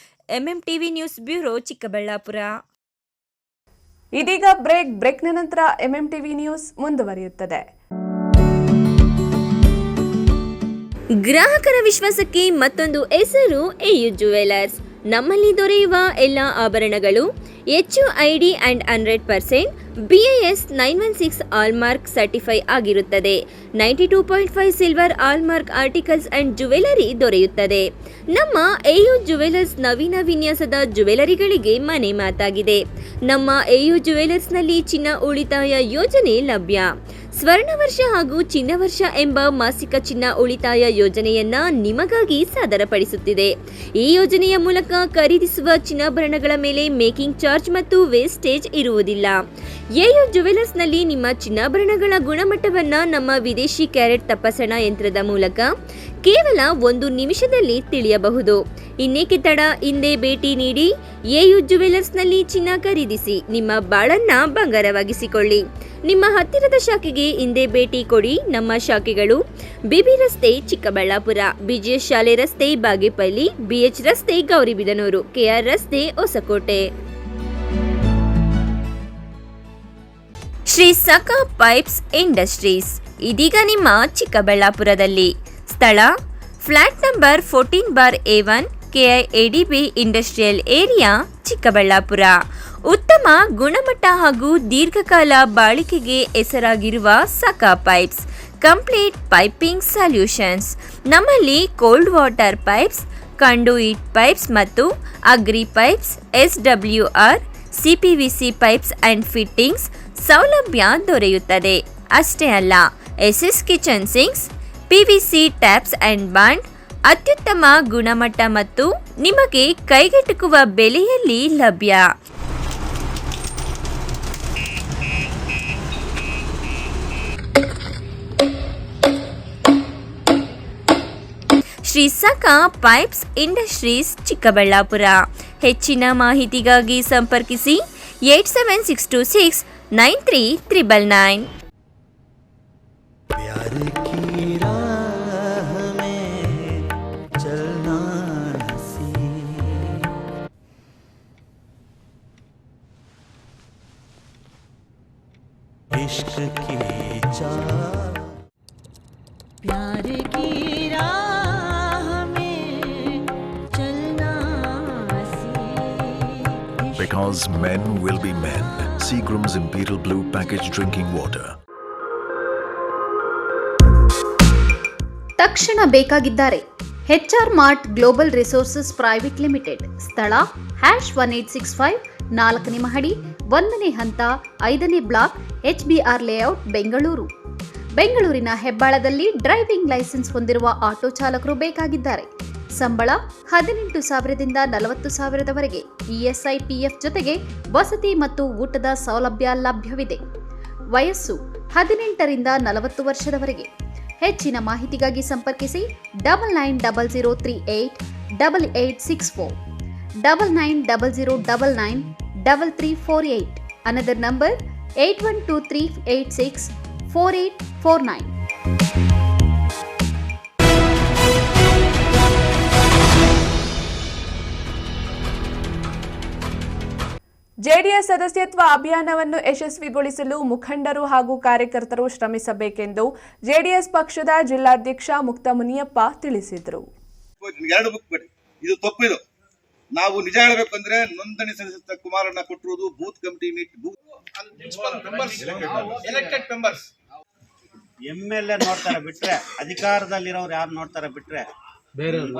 MMTV news bureau, Chikkaballapur. ಇದೀಗ ಬ್ರೇಕ್ನ ನಂತರ MMTV ನ್ಯೂಸ್ ಮುಂದುವರಿಯುತ್ತದೆ. ಗ್ರಾಹಕರ ವಿಶ್ವಾಸಕ್ಕೆ ಮತ್ತೊಂದು ಹೆಸರು AU ಜುವೆಲರ್ಸ್. ನಮ್ಮಲ್ಲಿ ದೊರೆಯುವ ಎಲ್ಲ ಆಭರಣಗಳು HUID and 100% BIS 916 hallmark certify ಆಗಿರುತ್ತದೆ. 92.5 silver hallmark articles and jewellery ದೊರೆಯುತ್ತದೆ. ನಮ್ಮ AU ಜುವೆಲರ್ಸ್ ನವೀನ ವಿನ್ಯಾಸದ ಜುವೆಲರಿಗಳಿಗೆ ಮನೆ ಮಾತಾಗಿದೆ. ನಮ್ಮ AU ಜುವೆಲರ್ಸ್ನಲ್ಲಿ ಚಿನ್ನ ಉಳಿತಾಯ ಯೋಜನೆ ಲಭ್ಯ. ಸ್ವರ್ಣ ವರ್ಷ ಹಾಗೂ ಚಿನ್ನ ವರ್ಷ ಎಂಬ ಮಾಸಿಕ ಚಿನ್ನ ಉಳಿತಾಯ ಯೋಜನೆಯನ್ನ ನಿಮಗಾಗಿ ಸಾದರಪಡಿಸುತ್ತಿದೆ. ಈ ಯೋಜನೆಯ ಮೂಲಕ ಖರೀದಿಸುವ ಚಿನ್ನಾಭರಣಗಳ ಮೇಲೆ ಮೇಕಿಂಗ್ ಚಾರ್ಜ್ ಮತ್ತು ವೇಸ್ಟೇಜ್ ಇರುವುದಿಲ್ಲ. AU ಜುವೆಲರ್ಸ್ನಲ್ಲಿ ನಿಮ್ಮ ಚಿನ್ನಾಭರಣಗಳ ಗುಣಮಟ್ಟವನ್ನ ನಮ್ಮ ವಿದೇಶಿ ಕ್ಯಾರೆಟ್ ತಪಾಸಣಾ ಯಂತ್ರದ ಮೂಲಕ ಕೇವಲ 1 ನಿಮಿಷದಲ್ಲಿ ತಿಳಿಯಬಹುದು. ಇನ್ನೇಕೆ ತಡ, ಹಿಂದೆ ಭೇಟಿ ನೀಡಿ AU ಜುವೆಲರ್ಸ್ನಲ್ಲಿ ಚಿನ್ನ ಖರೀದಿಸಿ, ನಿಮ್ಮ ಬಾಳನ್ನ ಬಂಗಾರವಾಗಿಸಿಕೊಳ್ಳಿ. ನಿಮ್ಮ ಹತ್ತಿರದ ಶಾಖೆಗೆ ಹಿಂದೆ ಭೇಟಿ ಕೊಡಿ. ನಮ್ಮ ಶಾಖೆಗಳು BB ರಸ್ತೆ ಚಿಕ್ಕಬಳ್ಳಾಪುರ, BGS ಶಾಲೆ ರಸ್ತೆ ಬಾಗೇಪಲ್ಲಿ, BH ರಸ್ತೆ ಗೌರಿಬಿದನೂರು, KR ರಸ್ತೆ ಹೊಸಕೋಟೆ. ಶ್ರೀ ಸಖಾ ಪೈಪ್ಸ್ ಇಂಡಸ್ಟ್ರೀಸ್ ಇದೀಗ ನಿಮ್ಮ ಚಿಕ್ಕಬಳ್ಳಾಪುರದಲ್ಲಿ. ಸ್ಥಳ flat number 14/A1 KIADB industrial area, Chikkaballapur. ಉತ್ತಮ ಗುಣಮಟ್ಟ ಹಾಗೂ ದೀರ್ಘಕಾಲ ಬಾಳಿಕೆಗೆ ಹೆಸರಾಗಿರುವ Sakha pipes complete piping solutions. ನಮ್ಮಲ್ಲಿ cold water pipes, conduit pipes ಮತ್ತು ಅಗ್ರಿ ಪೈಪ್ಸ್, SWR, CPVC ಪೈಪ್ಸ್ ಅಂಡ್ ಫಿಟ್ಟಿಂಗ್ಸ್ ಸೌಲಭ್ಯ ದೊರೆಯುತ್ತದೆ. ಅಷ್ಟೇ ಅಲ್ಲ, SS kitchen sinks, PVC taps and bond ಅತ್ಯುತ್ತಮ ಗುಣಮಟ್ಟ ಮತ್ತು ನಿಮಗೆ ಕೈಗೆಟುಕುವ ಬೆಲೆಯಲ್ಲಿ ಲಭ್ಯ. Shri Sakha pipes industries, Chikkaballapur. ಹೆಚ್ಚಿನ ಮಾಹಿತಿಗಾಗಿ ಸಂಪರ್ಕಿಸಿ 8762693999. इश्क की प्यार की राह में चलना. Because men will be men, Seagram's Imperial Blue packaged drinking water. ತಕ್ಷಣ ಬೇಕಾಗಿದ್ದಾರೆ HR mart global resources private limited. ಸ್ಥಳ #1865 4ನೇ ಮಹಡಿ 1ನೇ ಹಂತ 5ನೇ ಬ್ಲಾಕ್ HBR ಲೇಔಟ್ ಬೆಂಗಳೂರು. ಬೆಂಗಳೂರಿನ ಹೆಬ್ಬಾಳದಲ್ಲಿ ಡ್ರೈವಿಂಗ್ ಲೈಸೆನ್ಸ್ ಹೊಂದಿರುವ ಆಟೋ ಚಾಲಕರು ಬೇಕಾಗಿದ್ದಾರೆ. ಸಂಬಳ 18,000ದಿಂದ 40,000ದವರೆಗೆ. ESI PF ಜೊತೆಗೆ ವಸತಿ ಮತ್ತು ಊಟದ ಸೌಲಭ್ಯ ಲಭ್ಯವಿದೆ. ವಯಸ್ಸು 18ರಿಂದ 40 ವರ್ಷದವರೆಗೆ. ಹೆಚ್ಚಿನ ಮಾಹಿತಿಗಾಗಿ ಸಂಪರ್ಕಿಸಿ 9900388864 9900993348. Another number 8123864849. ಜೆಡಿಎಸ್ ಸದಸ್ಯತ್ವ ಅಭಿಯಾನವನ್ನು ಯಶಸ್ವಿಗೊಳಿಸಲು ಮುಖಂಡರು ಹಾಗೂ ಕಾರ್ಯಕರ್ತರು ಶ್ರಮಿಸಬೇಕೆಂದು ಜೆಡಿಎಸ್ ಪಕ್ಷದ ಜಿಲ್ಲಾಧ್ಯಕ್ಷ ಮುಕ್ತ ಮುನಿಯಪ್ಪ ತಿಳಿಸಿದರು. 2 ಬುಕ್ ಕೊಡಿ, ಇದು ತಪ್ಪಿದು. ನಾವು ನಿಜ ಹೇಳಬೇಕಂದ್ರೆ ನೋಂದಣಿ ಸದಸ್ಯತ್ವ ಕುಮಾರಣ್ಣ ಕೊಟ್ಟಿರುವುದು booth committee elected members MLA ನೋಡ್ತಾರೆ ಬಿಟ್ರೆ, ಅಧಿಕಾರದಲ್ಲಿರೋರು ಯಾರು ನೋಡ್ತಾರೆ ಬಿಟ್ರೆ,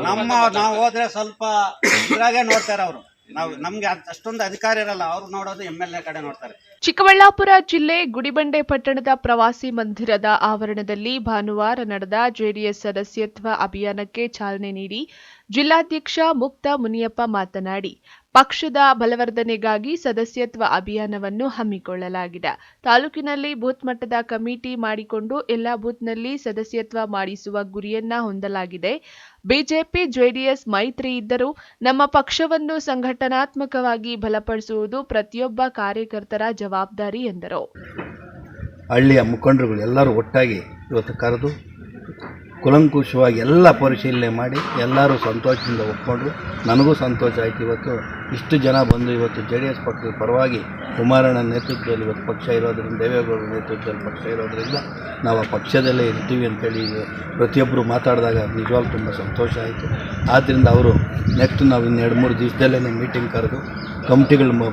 ನಾವು ಹೋದ್ರೆ ಸ್ವಲ್ಪ ಇದ್ರಾಗೆ ನೋಡ್ತಾರೆ ಅವರು. ನಮ್ಗೆ ಅಷ್ಟೊಂದು ಅಧಿಕಾರ ಇರಲ್ಲ, ಅವ್ರು ನೋಡೋದು MLA ಕಡೆ ನೋಡ್ತಾರೆ. ಚಿಕ್ಕಬಳ್ಳಾಪುರ ಜಿಲ್ಲೆ ಗುಡಿಬಂಡೆ ಪಟ್ಟಣದ ಪ್ರವಾಸಿ ಮಂದಿರದ ಆವರಣದಲ್ಲಿ ಭಾನುವಾರ ನಡೆದ ಜೆಡಿಎಸ್ ಸದಸ್ಯತ್ವ ಅಭಿಯಾನಕ್ಕೆ ಚಾಲನೆ ನೀಡಿ ಜಿಲ್ಲಾಧ್ಯಕ್ಷ ಮುಕ್ತ ಮುನಿಯಪ್ಪ ಮಾತನಾಡಿ, ಪಕ್ಷದ ಬಲವರ್ಧನೆಗಾಗಿ ಸದಸ್ಯತ್ವ ಅಭಿಯಾನವನ್ನು ಹಮ್ಮಿಕೊಳ್ಳಲಾಗಿದೆ. ತಾಲೂಕಿನಲ್ಲಿ ಬೂತ್ ಮಟ್ಟದ ಕಮಿಟಿ ಮಾಡಿಕೊಂಡು ಎಲ್ಲಾ ಬೂತ್ನಲ್ಲಿ ಸದಸ್ಯತ್ವ ಮಾಡಿಸುವ ಗುರಿಯನ್ನ ಹೊಂದಲಾಗಿದೆ. ಬಿಜೆಪಿ ಜೆಡಿಎಸ್ ಮೈತ್ರಿ ಇದ್ದರೂ ನಮ್ಮ ಪಕ್ಷವನ್ನು ಸಂಘಟನಾತ್ಮಕವಾಗಿ ಬಲಪಡಿಸುವುದು ಪ್ರತಿಯೊಬ್ಬ ಕಾರ್ಯಕರ್ತರ ಜವಾಬ್ದಾರಿ ಎಂದರು. ಹಳ್ಳಿಯ ಮುಖಂಡರುಗಳು ಎಲ್ಲರೂ ಒಟ್ಟಾಗಿ ಇವತ್ತು ಕರೆದು ಕುಲಂಕುಷವಾಗಿ ಎಲ್ಲ ಪರಿಶೀಲನೆ ಮಾಡಿ ಎಲ್ಲರೂ ಸಂತೋಷದಿಂದ ಒಪ್ಕೊಂಡ್ರು. ನನಗೂ ಸಂತೋಷ ಆಯಿತು. ಇವತ್ತು ಇಷ್ಟು ಜನ ಬಂದು ಇವತ್ತು JDS ಪಕ್ಷದ ಪರವಾಗಿ ಕುಮಾರಣ್ಣ ನೇತೃತ್ವದಲ್ಲಿ ಇವತ್ತು ಪಕ್ಷ ಇರೋದ್ರಿಂದ, ದೇವೇಗೌಡರ ನೇತೃತ್ವದಲ್ಲಿ ಪಕ್ಷ ಇರೋದ್ರಿಂದ ನಾವು ಆ ಪಕ್ಷದಲ್ಲೇ ಇರ್ತೀವಿ ಅಂತೇಳಿ ಪ್ರತಿಯೊಬ್ಬರು ಮಾತಾಡಿದಾಗ ನಿಜವಾಗ್ಲೂ ತುಂಬ ಸಂತೋಷ ಆಯಿತು. ಆದ್ದರಿಂದ ಅವರು ನೆಕ್ಸ್ಟ್ ನಾವು ಇನ್ನು 2-3 ದಿವಸದಲ್ಲೇ ಮೀಟಿಂಗ್ ಕರೆದು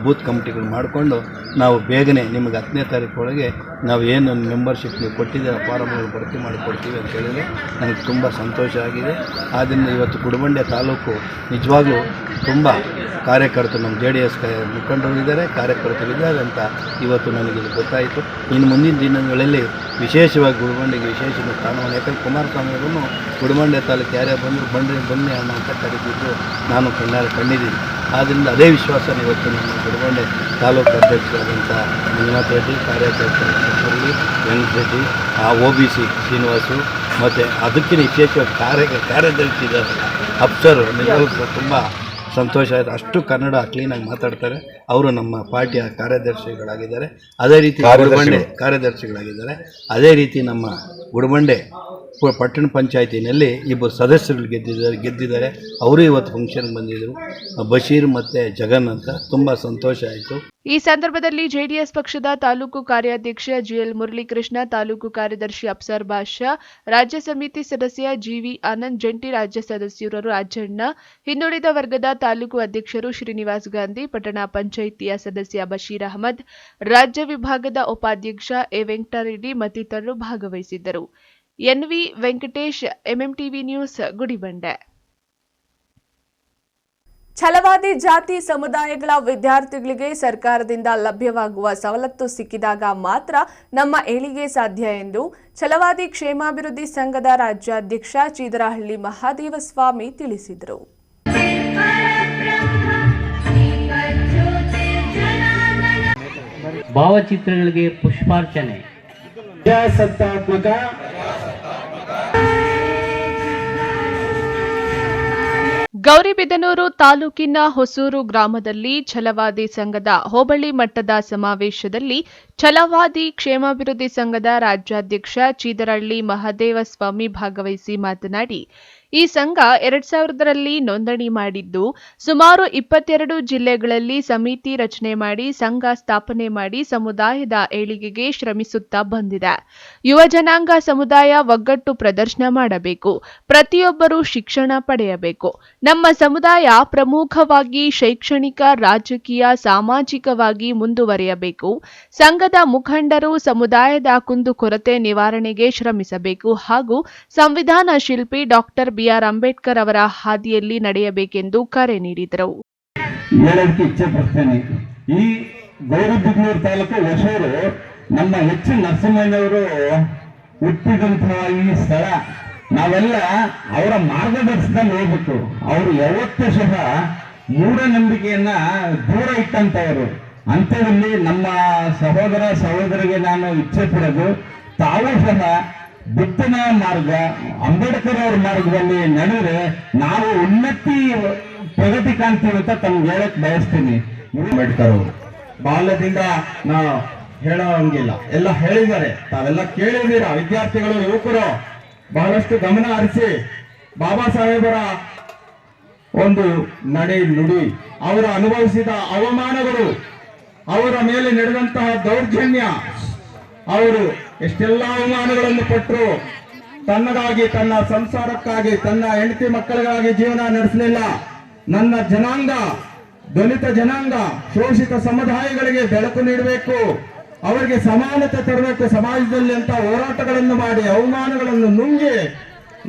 ಬೂತ್ ಕಮಿಟಿಗಳು ಮಾಡಿಕೊಂಡು ನಾವು ಬೇಗನೆ ನಿಮಗೆ 10ನೇ ತಾರೀಕು ಒಳಗೆ ನಾವು ಏನು ಮೆಂಬರ್ಶಿಪ್ ನೀವು ಕೊಟ್ಟಿದ್ದೀರ ಫಾರಮ್ಗಳು ಭರ್ತಿ ಮಾಡಿಕೊಡ್ತೀವಿ ಅಂತ ಹೇಳಿದರೆ ನನಗೆ ತುಂಬ ಸಂತೋಷ ಆಗಿದೆ. ಆದ್ದರಿಂದ ಇವತ್ತು ಗುಡಿಬಂಡೆ ತಾಲೂಕು ನಿಜವಾಗ್ಲೂ ತುಂಬ ಕಾರ್ಯಕರ್ತರು, ನಮ್ಮ JDS ಮುಖಂಡರು ಇದ್ದಾರೆ, ಕಾರ್ಯಕರ್ತರಿದ್ದಾರೆ ಅಂತ ಇವತ್ತು ನನಗೆ ಗೊತ್ತಾಯಿತು. ಇನ್ನು ಮುಂದಿನ ದಿನಗಳಲ್ಲಿ ವಿಶೇಷವಾಗಿ ಗುಡಿಬಂಡೆಗೆ ವಿಶೇಷ ಸ್ಥಾನವನ್ನು, ಯಾಕಂದರೆ ಕುಮಾರಸ್ವಾಮಿ ಅವರನ್ನು ಗುಡಿಬಂಡೆ ತಾಲೂಕು ಯಾರೇ ಬಂದರೂ ಬನ್ನಿ ಅಣ್ಣ ಅಂತ ಕರೆದಿದ್ದು ನಾನು ಕಂಡಿದ್ದೀನಿ. ಆದ್ದರಿಂದ ಅದೇ ವಿಶ್ವಾಸನ ಇವತ್ತು ನಮ್ಮ ಗುಡಿಬಂಡೆ ತಾಲೂಕು ಅಧ್ಯಕ್ಷರಾದಂಥ ಮಂಜುನಾಥ್ ರೆಡ್ಡಿ, ಕಾರ್ಯಕರ್ತರು ವೆಂಕಟರೆಡ್ಡಿ, OBC ಶ್ರೀನಿವಾಸು ಮತ್ತು ಅದಕ್ಕಿಂತ ವಿಶೇಷವಾಗಿ ಕಾರ್ಯದರ್ಶಿ ಇದ್ದಾರೆ ಅಪ್ಸರು, ನಿಜವಾಗ್ಲೂ ತುಂಬ ಸಂತೋಷ ಆಯಿತು. ಅಷ್ಟು ಕನ್ನಡ ಕ್ಲೀನಾಗಿ ಮಾತಾಡ್ತಾರೆ. ಅವರು ನಮ್ಮ ಪಾರ್ಟಿಯ ಕಾರ್ಯದರ್ಶಿಗಳಾಗಿದ್ದಾರೆ. ಅದೇ ರೀತಿ ಕಾರ್ಯದರ್ಶಿಗಳಾಗಿದ್ದಾರೆ. ಅದೇ ರೀತಿ ನಮ್ಮ ಗುಡಿಬಂಡೆ ಪಟ್ಟಣ ಪಂಚಾಯತಿನಲ್ಲಿ 2 ಸದಸ್ಯರು ಗೆದ್ದಿದ್ದಾರೆ. ಅವರು ಇವತ್ತು ಫಂಕ್ಷನ್ಗೆ ಬಂದಿದ್ದರು, ಬಶೀರ್ ಮತ್ತು ಜಗನ್ ಅಂತ. ತುಂಬ ಸಂತೋಷ ಆಯಿತು. ಈ ಸಂದರ್ಭದಲ್ಲಿ ಜೆಡಿಎಸ್ ಪಕ್ಷದ ತಾಲೂಕು ಕಾರ್ಯಾಧ್ಯಕ್ಷ GL ಮುರಳೀಕೃಷ್ಣ, ತಾಲೂಕು ಕಾರ್ಯದರ್ಶಿ ಅಫ್ಸರ್ ಬಾಷಾ, ರಾಜ್ಯ ಸಮಿತಿ ಸದಸ್ಯ GV ಆನಂದ್, ಜಂಟಿ ರಾಜ್ಯ ಸದಸ್ಯರು ರಾಜಣ್ಣ, ಹಿಂದುಳಿದ ವರ್ಗದ ತಾಲೂಕು ಅಧ್ಯಕ್ಷರು ಶ್ರೀನಿವಾಸ್ ಗಾಂಧಿ, ಪಟ್ಟಣ ಪಂಚಾಯಿತಿಯ ಸದಸ್ಯ ಬಶೀರ್ ಅಹಮದ್, ರಾಜ್ಯ ವಿಭಾಗದ ಉಪಾಧ್ಯಕ್ಷ A ವೆಂಕಟರೆಡ್ಡಿ ಮತ್ತಿತರರು ಭಾಗವಹಿಸಿದ್ದರು. NV Venkatesh, MMTV news, Gudibande. Chalavadi ಜಾತಿ ಸಮುದಾಯಗಳ ವಿದ್ಯಾರ್ಥಿಗಳಿಗೆ ಸರ್ಕಾರದಿಂದ ಲಭ್ಯವಾಗುವ ಸವಲತ್ತು ಸಿಕ್ಕಿದಾಗ ಮಾತ್ರ ನಮ್ಮ ಏಳಿಗೆ ಸಾಧ್ಯ ಎಂದು ಛಲವಾದಿ ಕ್ಷೇಮಾಭಿವೃದ್ಧಿ ಸಂಘದ ರಾಜ್ಯಾಧ್ಯಕ್ಷ ಚೀದರಹಳ್ಳಿ ಮಹಾದೇವಸ್ವಾಮಿ ತಿಳಿಸಿದರು. ಭಾವಚಿತ್ರಗಳಿಗೆ ಪುಷ್ಪಾರ್ಚನೆ. ಪ್ರಜಾಸತ್ತಾತ್ಮಕ ಗೌರಿಬಿದನೂರು ತಾಲೂಕಿನ ಹೊಸೂರು ಗ್ರಾಮದಲ್ಲಿ ಛಲವಾದಿ ಸಂಘದ ಹೋಬಳಿ ಮಟ್ಟದ ಸಮಾವೇಶದಲ್ಲಿ ಛಲವಾದಿ ಕ್ಷೇಮಾಭಿವೃದ್ಧಿ ಸಂಘದ ರಾಜ್ಯಾಧ್ಯಕ್ಷ ಚೀದರಹಳ್ಳಿ ಮಹಾದೇವಸ್ವಾಮಿ ಭಾಗವಹಿಸಿ ಮಾತನಾಡಿ, ಈ ಸಂಘ 2000ರಲ್ಲಿ ನೋಂದಣಿ ಮಾಡಿದ್ದು ಸುಮಾರು 22 ಜಿಲ್ಲೆಗಳಲ್ಲಿ ಸಮಿತಿ ರಚನೆ ಮಾಡಿ ಸಂಘ ಸ್ಥಾಪನೆ ಮಾಡಿ ಸಮುದಾಯದ ಏಳಿಗೆಗೆ ಶ್ರಮಿಸುತ್ತಾ ಬಂದಿದೆ. ಯುವ ಜನಾಂಗ ಸಮುದಾಯ ಒಗ್ಗಟ್ಟು ಪ್ರದರ್ಶನ ಮಾಡಬೇಕು. ಪ್ರತಿಯೊಬ್ಬರೂ ಶಿಕ್ಷಣ ಪಡೆಯಬೇಕು. ನಮ್ಮ ಸಮುದಾಯ ಪ್ರಮುಖವಾಗಿ ಶೈಕ್ಷಣಿಕ, ರಾಜಕೀಯ, ಸಾಮಾಜಿಕವಾಗಿ ಮುಂದುವರಿಯಬೇಕು. ಸಂಘದ ಮುಖಂಡರು ಸಮುದಾಯದ ಕುಂದುಕೊರತೆ ನಿವಾರಣೆಗೆ ಶ್ರಮಿಸಬೇಕು ಹಾಗೂ ಸಂವಿಧಾನ ಶಿಲ್ಪಿ ಡಾಕ್ಟರ್ ಬಿಆರ್ ಅಂಬೇಡ್ಕರ್ ಅವರ ಹಾದಿಯಲ್ಲಿ ನಡೆಯಬೇಕೆಂದು ಕರೆ ನೀಡಿದರು. ಹೇಳೋದಕ್ಕೆ ಇಚ್ಛೆ ಪಡ್ತೇನೆ. ಈ ಗೌರಿಬಿದನೂರು ತಾಲೂಕು ಹೊಸೂರು ನಮ್ಮ ಎಚ್ ನರಸಿಂಹಯ್ಯನವರು ಹುಟ್ಟಿದಂತಹ ಈ ಸ್ಥಳ ನಾವೆಲ್ಲ ಅವರ ಮಾರ್ಗದರ್ಶನದಲ್ಲಿ ಹೋಗ್ಬೇಕು. ಅವರು ಯಾವತ್ತೂ ಸಹ ಮೂಢನಂಬಿಕೆಯನ್ನ ದೂರ ಇಟ್ಟಂತವರು. ಅಂಥದ್ರಲ್ಲಿ ನಮ್ಮ ಸಹೋದರ ಸಹೋದರಿಗೆ ನಾನು ಇಚ್ಛೆ ಪಡೋದು, ತಾವು ಸಹ ಬುದ್ಧನ ಮಾರ್ಗ, ಅಂಬೇಡ್ಕರ್ ಅವರ ಮಾರ್ಗದಲ್ಲಿ ನಡೆದ್ರೆ ನಾವು ಉನ್ನತಿ ಪ್ರಗತಿ ಕಾಣ್ತೀವಿ ಅಂತ ತಮ್ಗೆ ಹೇಳಕ್ ಬಯಸ್ತೀನಿ. ಅಂಬೇಡ್ಕರ್ ಅವರು ಬಾಲ್ಯದಿಂದ ನಾವು ಹೇಳೋಂಗಿಲ್ಲ, ಎಲ್ಲ ಹೇಳಿದ್ದಾರೆ, ತಾವೆಲ್ಲ ಕೇಳಿದ್ದೀರ. ವಿದ್ಯಾರ್ಥಿಗಳು, ಯುವಕರು ಬಹಳಷ್ಟು ಗಮನ ಹರಿಸಿ ಬಾಬಾ ಸಾಹೇಬರ ಒಂದು ನಡೆ ನುಡಿ, ಅವರು ಅನುಭವಿಸಿದ ಅವಮಾನಗಳು, ಅವರ ಮೇಲೆ ನಡೆದಂತಹ ದೌರ್ಜನ್ಯ, ಅವರು ಎಷ್ಟೆಲ್ಲ ಅವಮಾನಗಳನ್ನು ಪಟ್ಟರು. ತನ್ನಗಾಗಿ, ತನ್ನ ಸಂಸಾರಕ್ಕಾಗಿ, ತನ್ನ ಹೆಂಡತಿ ಮಕ್ಕಳಿಗಾಗಿ ಜೀವನ ನಡೆಸಲಿಲ್ಲ. ನನ್ನ ಜನಾಂಗ, ದಲಿತ ಜನಾಂಗ, ಶೋಷಿತ ಸಮುದಾಯಗಳಿಗೆ ಬೆಳಕು ನೀಡಬೇಕು, ಅವರಿಗೆ ಸಮಾನತೆ ತರಬೇಕು ಸಮಾಜದಲ್ಲಿ ಅಂತ ಹೋರಾಟಗಳನ್ನು ಮಾಡಿ ಅವಮಾನಗಳನ್ನು ನುಂಗಿ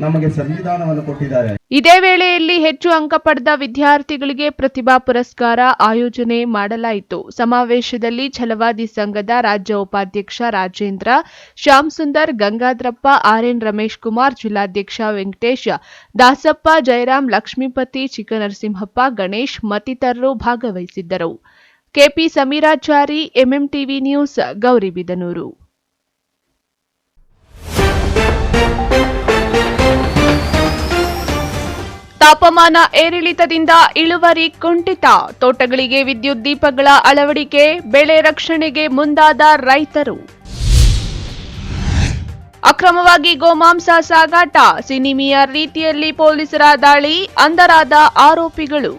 ನಮಗೆ ಸಂವಿಧಾನವನ್ನು ಕೊಟ್ಟಿದ್ದಾರೆ. ಇದೇ ವೇಳೆಯಲ್ಲಿ ಹೆಚ್ಚು ಅಂಕ ಪಡೆದ ವಿದ್ಯಾರ್ಥಿಗಳಿಗೆ ಪ್ರತಿಭಾ ಪುರಸ್ಕಾರ ಆಯೋಜನೆ ಮಾಡಲಾಯಿತು. ಸಮಾವೇಶದಲ್ಲಿ ಛಲವಾದಿ ಸಂಘದ ರಾಜ್ಯ ಉಪಾಧ್ಯಕ್ಷ ರಾಜೇಂದ್ರ, ಶ್ಯಾಮ್ ಸುಂದರ್, ಗಂಗಾಧರಪ್ಪ, ಆರ್ಎನ್ ರಮೇಶ್ ಕುಮಾರ್, ಜಿಲ್ಲಾಧ್ಯಕ್ಷ ವೆಂಕಟೇಶ್, ದಾಸಪ್ಪ, ಜಯರಾಮ್, ಲಕ್ಷ್ಮೀಪತಿ, ಚಿಕ್ಕನರಸಿಂಹಪ್ಪ, ಗಣೇಶ್ ಮತ್ತಿತರರು ಭಾಗವಹಿಸಿದ್ದರು. KP Sameerachari, MMTV news, Gauribidanur. ತಾಪಮಾನ ಏರಿಳಿತದಿಂದ ಇಳುವರಿ ಕುಂಠಿತ. ತೋಟಗಳಿಗೆ ವಿದ್ಯುತ್ ದೀಪಗಳ ಅಳವಡಿಕೆ, ಬೆಳೆ ರಕ್ಷಣೆಗೆ ಮುಂದಾದ ರೈತರು. ಅಕ್ರಮವಾಗಿ ಗೋಮಾಂಸ ಸಾಗಾಟ, ಸಿನಿಮೀಯ ರೀತಿಯಲ್ಲಿ ಪೊಲೀಸರ ದಾಳಿ, ಅಂಧರಾದ ಆರೋಪಿಗಳು.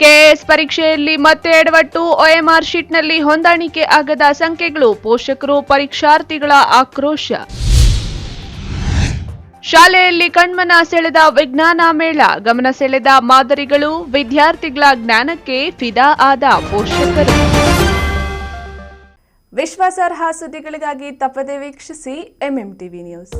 ಕೆಎಎಸ್ ಪರೀಕ್ಷೆಯಲ್ಲಿ ಮತ್ತೆ ಎಡವಟ್ಟು, OMR ಶೀಟ್ನಲ್ಲಿ ಹೊಂದಾಣಿಕೆ ಆಗದ ಸಂಖ್ಯೆಗಳು, ಪೋಷಕರು ಪರೀಕ್ಷಾರ್ಥಿಗಳ ಆಕ್ರೋಶ. ಶಾಲೆಯಲ್ಲಿ ಕಣ್ಮನ ಸೆಳೆದ ವಿಜ್ಞಾನ ಮೇಳ, ಗಮನ ಸೆಳೆದ ಮಾದರಿಗಳು, ವಿದ್ಯಾರ್ಥಿಗಳ ಜ್ಞಾನಕ್ಕೆ ಫಿದಾ ಆದ ಪೋಷಕರು. ವಿಶ್ವಾಸಾರ್ಹ ಸುದ್ದಿಗಳಿಗಾಗಿ ತಪ್ಪದೆ ವೀಕ್ಷಿಸಿ ಎಂಎಂಟಿವಿ ನ್ಯೂಸ್.